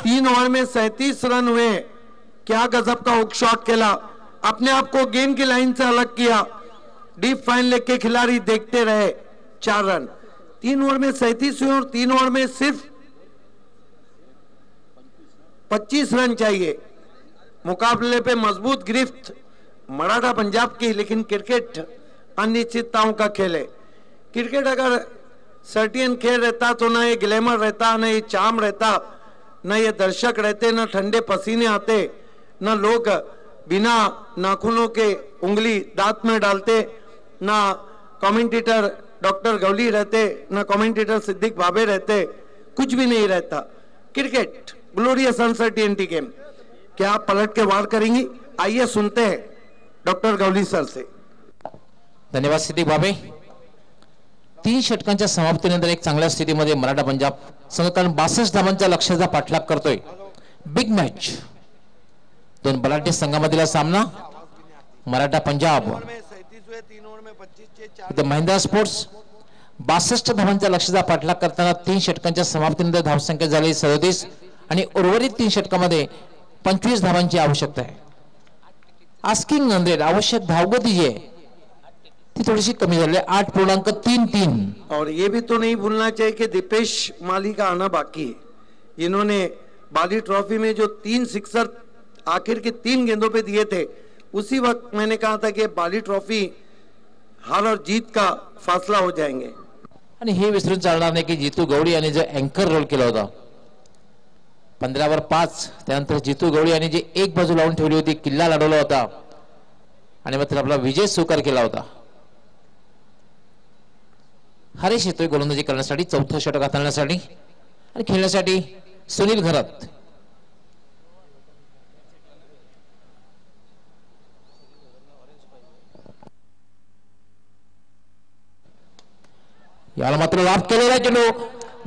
3 ओवर में 37 रन हुए। क्या गजब का हुक शॉट खेला, अपने आप को गेंद की लाइन से अलग किया, डीप फाइन लेग के खिलाड़ी देखते रहे। 4 रन 3 ओवर में 37 हुए और 3 ओवर में सिर्फ 25 रन चाहिए। मुकाबले पे मजबूत गिरफ्त मराठा पंजाब की, लेकिन क्रिकेट अनिश्चितताओं का खेल है। क्रिकेट अगर सर्टियन खेल रहता तो ना ये ग्लैमर रहता, ना ये चार्म रहता, ना ये दर्शक रहते, ना ठंडे पसीने आते, ना लोग बिना नाखूनों के उंगली दांत में डालते, ना कमेंटेटर डॉक्टर गवली रहते, ना कमेंटेटर सिद्दीक भाबे रहते, कुछ भी नहीं रहता। Cricket glorious uncertainty game. क्या आप पलट के वार करेंगी? आइए सुनते हैं डॉक्टर गवली सर से। धन्यवाद सिद्दीक भाबे। 3 षटकांच्या समाप्तीनंतर एक चांगल्या स्थितीमध्ये मराठा पंजाब संघ कारण 62 धावांच्या लक्ष्याचा पाठलाग करतोय। बिग मॅच, 2 बलाढ्य संघामधील सामना मराठा पंजाब द महिंद्रा स्पोर्ट्स 62 धावांच्या लक्ष्याचा पाठलाग करताना 3 षटकांच्या समाप्तीनंतर धावसंख्या झाली 37 आणि उर्वरित 3 षटकामध्ये 25 धावांची आवश्यकता आहे। आस्किंग 100 आवश्यक धावगती जी आहे ती थोड़ी कमी झाली 8.33। और ये भी तो नहीं भूलना चाहिए कि दीपेश माली का आना बाकी है। इन्होंने बाली ट्रॉफी में जो 3 सिक्सर आखिर के 3 गेंदों पे दिए थे, उसी वक्त मैंने कहा था कि बाली ट्रॉफी हार और जीत का फासला हो जाएंगे। आणि हे विसरून चालणार नाही की जितू गवळी यांनी जो अँकर रोल केला होता 15 वर 5, त्यानंतर जितू गवळी यांनी जी एक बाजू लावून ठेवली होती, किल्ला लढवला होता आणि मात्र आपला विजय स्वीकार केला होता। हरीश येतोय गोलंदाजी करण्यासाठी, 4थं षटक हाताळण्यासाठी आणि खेळण्यासाठी सुनील घरत। याला मात्र लाभ केलेला चेंडू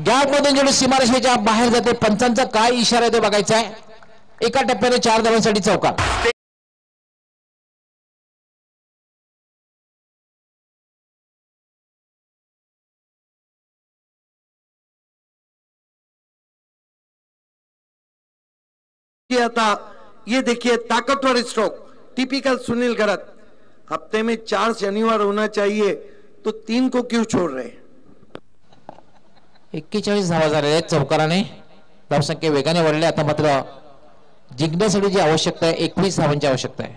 गॅप मधून चेंडू सीमारेषेच्या बाहेर जाते। पंचांचा काय इशारा आहे ते बघायचा आहे। एका टप्प्याने 4 धावांसाठी चौकार। किया था, ये देखिए ताकतवर स्ट्रोक, टिपिकल सुनील घरत। हफ्ते में 4 शनिवार होना चाहिए तो 3 को क्यों छोड़ रहे? 41 धावा झालेल्या आहेत चौकाराने, धावसंख्या वेगाने वाढली। आता मात्र जिंकण्यासाठी जी आवश्यकता आहे 21 धावांची आवश्यकता आहे।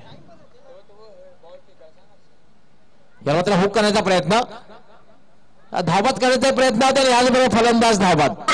या मात्र हुक करण्याचा प्रयत्न, धावबाद करण्याचा प्रयत्न होता, याचबरोबर फलंदाज धावबाद।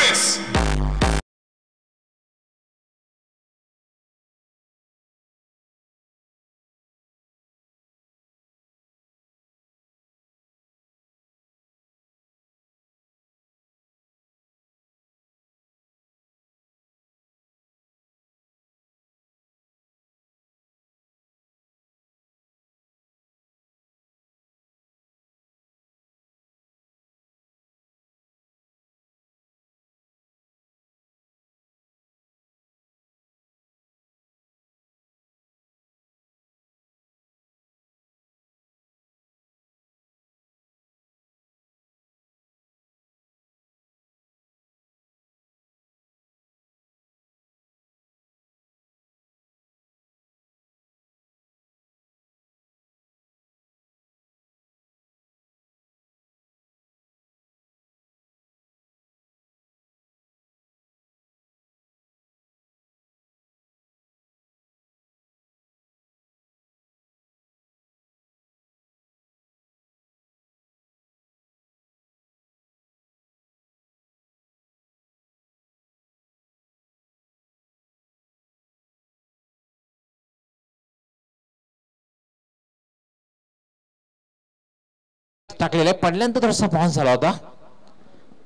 टाकलेले पडल्यानंतर थोडासा बाउन्स झाला होता।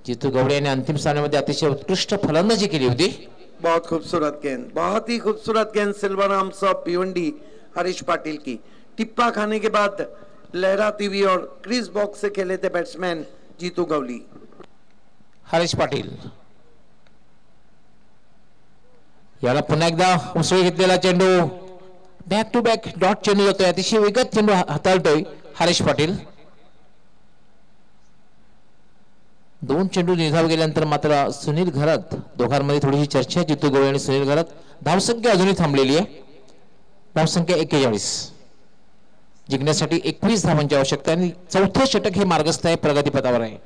जितू गवळे यांनी अंतिम सामन्यामध्ये अतिशय उत्कृष्ट फलंदाजी केली होती। बहुत खूबसूरत गेंद, बहुत ही खूबसूरत गेंद सिल्वराम साहब भिवंडी हरीश पाटिल की। टिप्पा खाने के बाद लहराती हुई और क्रीज बॉक्स से खेले थे बैट्समैन जीतू गवली। हरीश पाटील याला पुन्हा एकदा उसळी घेतलेला चेंडू, बॅक टू बॅक डॉट चेंडू येतोय, अतिशय वेगात चेंडू हाताळतोय हरीश पाटील। 2 चेंडू निर्धाव गेल्यानंतर मात्र सुनील घरात दोघांमध्ये थोडीशी चर्चा. जितू गवळी आणि सुनील घरात. धावसंख्या अजूनही थांबलेली आहे. धावसंख्या 41. जिंकण्यासाठी 21 धावांची आवश्यकता आणि चौथे षटक हे मार्गस्थ आहे, प्रगतीपथावर आहे.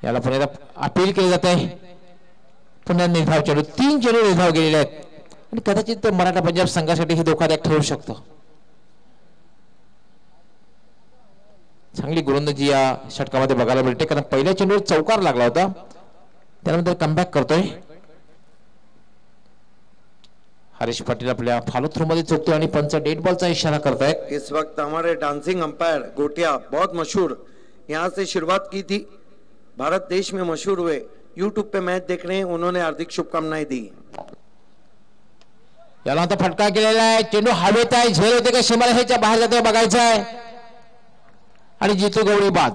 याला पुन्हा अपील केले जात आहे. पुन्हा निर्धाव चेंडू. 3 चेंडू निर्धाव गेलेले आहेत आणि कदाचित मराठा पंजाब संघासाठी हे धोकादायक ठरू शकतं. चांगली गोलंदाजी या षटकामध्ये बघायला मिळते, कारण पहिल्या चेंडूवर चौकार लागला होता. त्यानंतर कमबॅक करतोय हरीश पाटील. आपल्या फॉलो थ्रू मध्ये चुकतो आणि पंच डेड बॉलचा इशारा करतायत. इस वक्त हमारे डांसिंग अंपायर गोटिया बहुत मशहूर, यहाँ से शुरुआत की थी, भारत देश में मशहूर हुए, यूट्यूब पे मैच देख रहे हैं, उन्होंने हार्दिक शुभकामनाएं दी. याला आता फटका केलेला आहे. चेंडू हवेत आहे, झेल होते का सीमारेषेच्या बाहेर जाते बघायचं आहे आणि जितू गवळी बाद.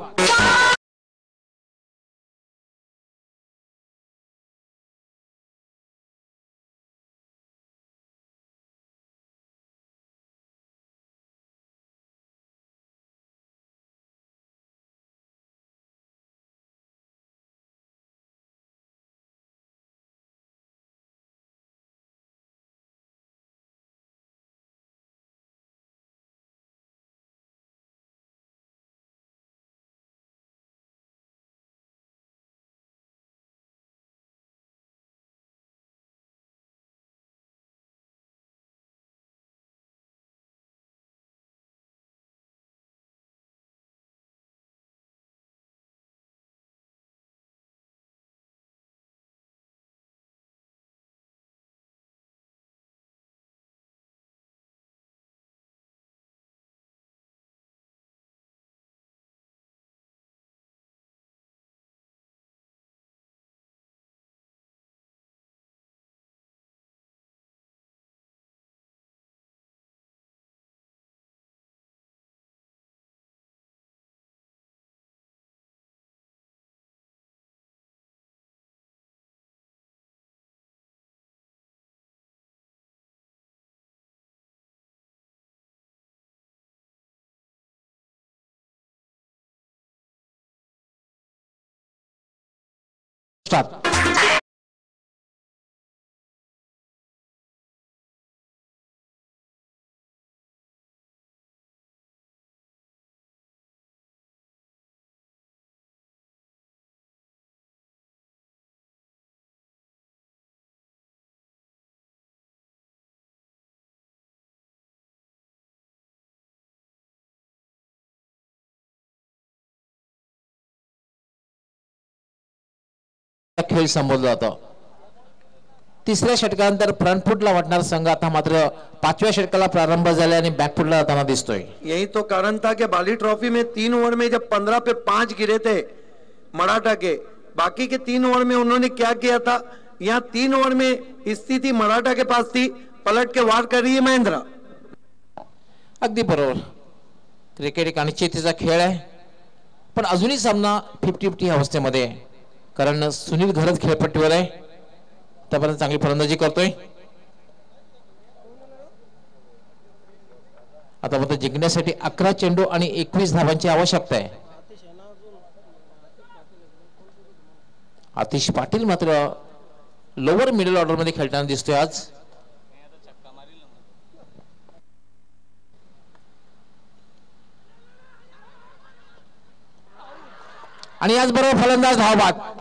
खेळ संबोधला जातो. तिसऱ्या षटकानंतर फ्रंट फुटला वाटणार संघ आता मात्र 5व्या षटकाला प्रारंभ झाला आणि बॅक फुटला जाताना दिसतोय. यही तो कारण था कि बाली ट्रॉफी में 3 ओवर में जब 15 पे 5 गिरे थे मराठा के, बाकी के 3 ओवर में उन्होंने क्या किया था, यहाँ 3 ओवर में स्थिति मराठा के पास थी, पलट के वार कर रही है महेंद्र. अगदी बरोबर. क्रिकेट एक अनिश्चिततेचा खेळ आहे, पण अजूनही सामना 50-50 अवस्थेमध्ये आहे, कारण सुनील घरत खेळपट्टीवर आहे. त्यापर्यंत चांगली फलंदाजी करतोय. आता फक्त जिंकण्यासाठी 11 चेंडू आणि 21 धावांची आवश्यकता आहे. आतिश पाटील मात्र लोअर मिडल ऑर्डर मध्ये खेळताना दिसतोय आज. आणि याचबरोबर फलंदाज धावबाद.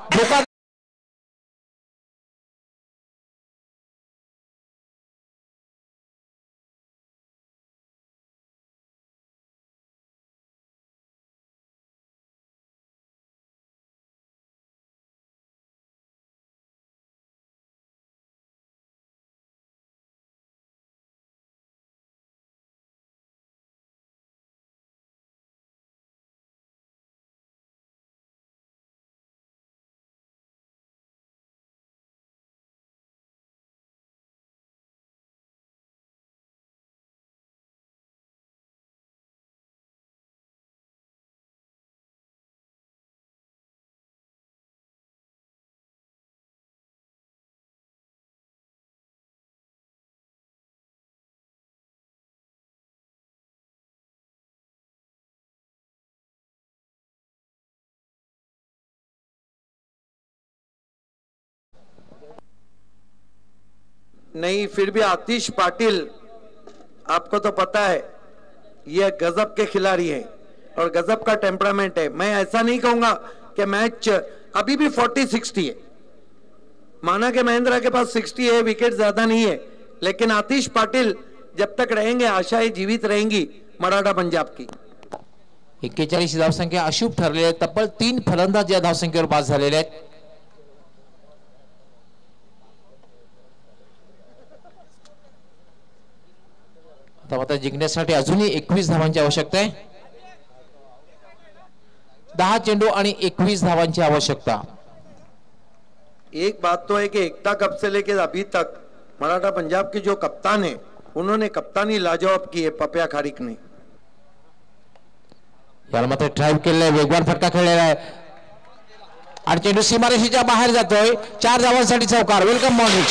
नहीं, फिर भी आतिश पाटिल, आपको तो पता है ये गजब के खिलाड़ी हैं और गजब का टेम्परामेंट है। मैं ऐसा नहीं कहूंगा कि मैच अभी भी 40-60 है, माना कि महेंद्रा के पास 60 है, विकेट ज्यादा नहीं है, लेकिन आतिश पाटिल जब तक रहेंगे आशाएं जीवित रहेंगी मराठा पंजाब की। 41 धावसंख्या अशुभ ठरलेले आहेत. तब्बल 3 फलंदाज या धावसंख्येवर बाद झालेले आहेत. आता मात्र जिंकण्यासाठी अजूनही 21 धावांची आवश्यकता आहे. 10 चेंडू आणि 21 धावांची आवश्यकता. एक बात तो है कि एकता कप से लेकर अभी तक मराठा पंजाब के जो कप्तान है उन्होंने कप्तानी लाजवाब की है, पप्या खारिक ने. याला मात्र ड्राईव्ह केलेला आहे, वेगवान फटका खेळलेला आहे आणि चेंडू सीमारेषेच्या बाहेर जातोय. 4 धावांसाठी चौकार. Welcome morning.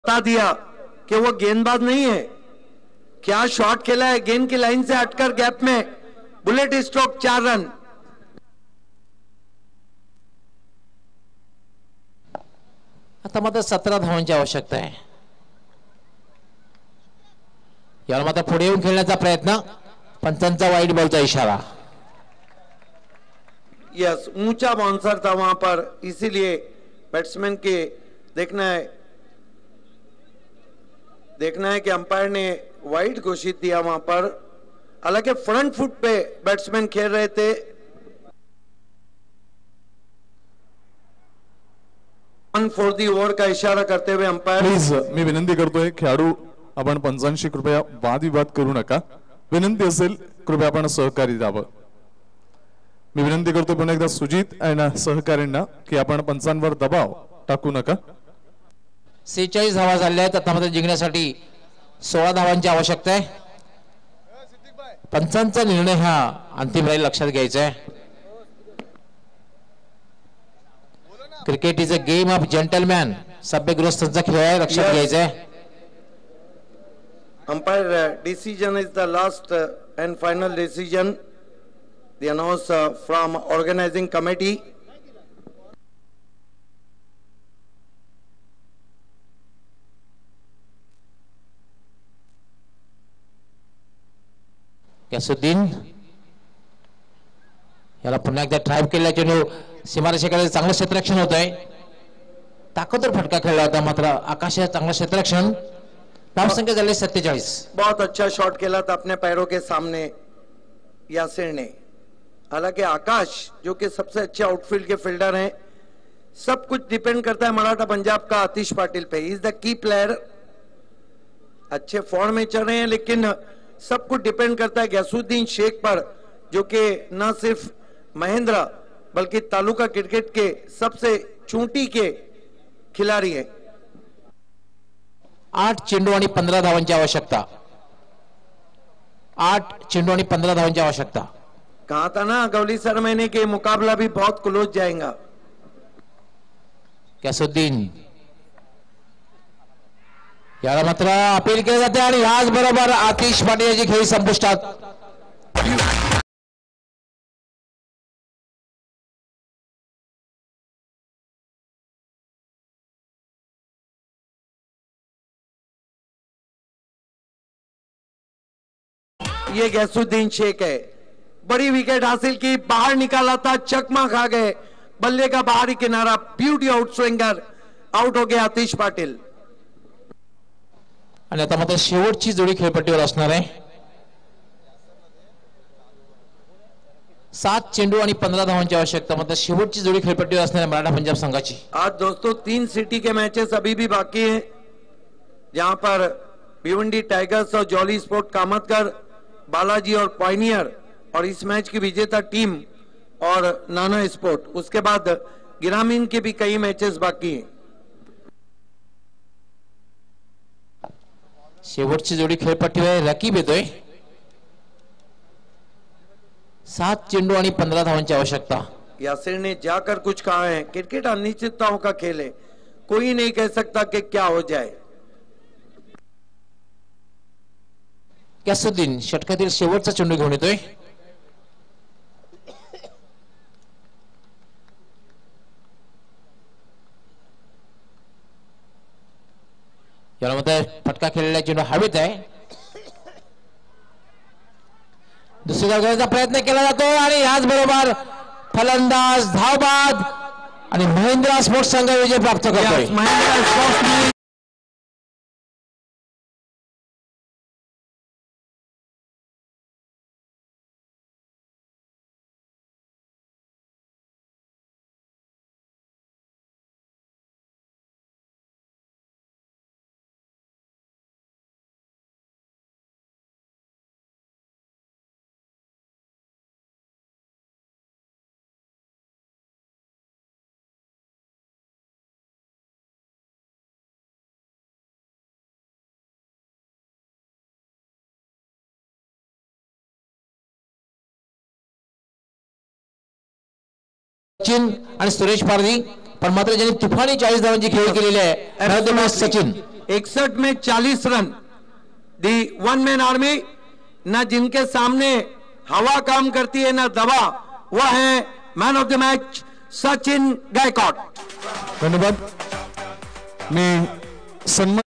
बता दिया कि वो गेंदबाज नहीं है, क्या शॉट खेला है, गेंद की लाइन से हटकर गैप में बुलेट स्ट्रोक 4 रन. आता मात्र 17 धावांची आवश्यकता आहे. याला मात्र पुढे येऊन खेळण्याचा प्रयत्न, पंचांचा वाईट बॉलचा इशारा. यस, ऊंचा बाउंसर था वहां पर, इसीलिए बैट्समैन के देखना है कि अंपायर ने वाइड घोषित दिया वहां पर. हालांकि फ्रंट फुट पे बैट्समैन खेल रहे थे. फॉर दी ओव्हर का इशारा करते हुए अंपायर. प्लीज मी विनंती करतोय, खेळाडू आपण पंचांशी कृपया वादविवाद करू नका. विनंती असेल कृपया आपण सहकारी द्यावं. मी विनंती करतो पुन्हा एकदा सुजित आणि सहकाऱ्यांना की आपण पंचांवर दबाव टाकू नका. 46 धावा झाल्या आहेत. आता मात्र जिंकण्यासाठी 16 धावांची आवश्यकता आहे. पंचांचा निर्णय हा अंतिम राहील, लक्षात घ्यायचा आहे. Cricket is a game of gentleman. सभ्यगृहस्थांचा खेळ आहे, लक्षात घ्यायचा आहे. Umpire decision is the last and final decision. The announce from organizing committee. Gyasuddin याला पुन्हा एकदा ड्राईव्ह केला. चेंडू सीमारेषेकडे चांगलं क्षेत्ररक्षण होत आहे. ताकदवर फटका खेळला होता, मात्र आकाश चांगलं क्षेत्ररक्षण. धावसंख्या झाली 47. बहुत अच्छा शॉट खेला था अपने पैरों के सामने यासिर ने. हालांकि आकाश जो कि सबसे अच्छे आउटफील्ड के फील्डर हैं, सब कुछ डिपेंड करता है मराठा पंजाब का आतिश पाटिल पे. Is the key player. अच्छे फॉर्म में चल रहे हैं, लेकिन सब कुछ डिपेंड करता है गैसुद्दीन शेख पर, जो कि न सिर्फ महेंद्र बल्कि तालुका क्रिकेट के सबसे चूंटी के खिलाड़ी हैं. 8 चेंडू आणि 15 धावांची आवश्यकता. 8 चेंडू आणि 15 धावांची आवश्यकता. कहा था ना गवली सर मैंने कि मुकाबला भी बहुत क्लोज जाएगा. गॅसुद्दीन याला मात्र अपील केले जाते आणि याच बरोबर आतिश पाटील याची खेळी संपुष्टात. ये गैसुद्दीन शेख है. बड़ी विकेट हासिल की, बाहर निकाला था, चकमा खा गए. बल्ले का बाहरी किनारा, ब्यूटी आउट स्विंगर. आउट हो गया आतिश पाटिल. आणि आता मात्र शेवटची जोडी खेळपट्टीवर असणार आहे. 7 चेंडू आणि 15 धावांची आवश्यकता. मात्र शेवटची जोडी खेळपट्टीवर असणार आहे मराठा पंजाब संघाची. आज दोस्तों 3 सिटी के मैचेस अभी भी बाकी हैं, जहां पर भिवंडी टाइगर्स और जॉली स्पोर्ट कामतगर, बालाजी और पॉइनियर, और इस मैच की विजेता टीम और नाना स्पोर्ट. उसके बाद ग्रामीण के भी कई मैचेस बाकी हैं. शेवटची जोडी खेळपट्टीवर रकीब येतोय. 7 चेंडू आणि 15 धावांची आवश्यकता. यासिर ने जाकर कुछ कहा है. क्रिकेट अनिश्चितताओं का खेल है, कोई नहीं कह सकता कि क्या हो जाए. गॅसुद्दीन षटकातील शेवटचा चेंडू घेऊन येतोय. यामध्ये फटका खेळलेला चेंडू हवेत आहे. दुसरी धाव घेण्याचा प्रयत्न केला जातो आणि याचबरोबर फलंदाज धावबाद आणि महिंद्रा स्पोर्ट्स संघ विजय प्राप्त करतोय. सचिन आणि सुरेश पारधी, पण मात्र ज्यांनी तुफानी 40 धावांची खेळी केलेली आहे सचिन. 61 में 40 रन. दी वन मैन आर्मी, ना जिनके सामने हवा काम करती है ना दवा, वह है man of the match Sachin Gaikwad. धन्यवाद. मी सन्मान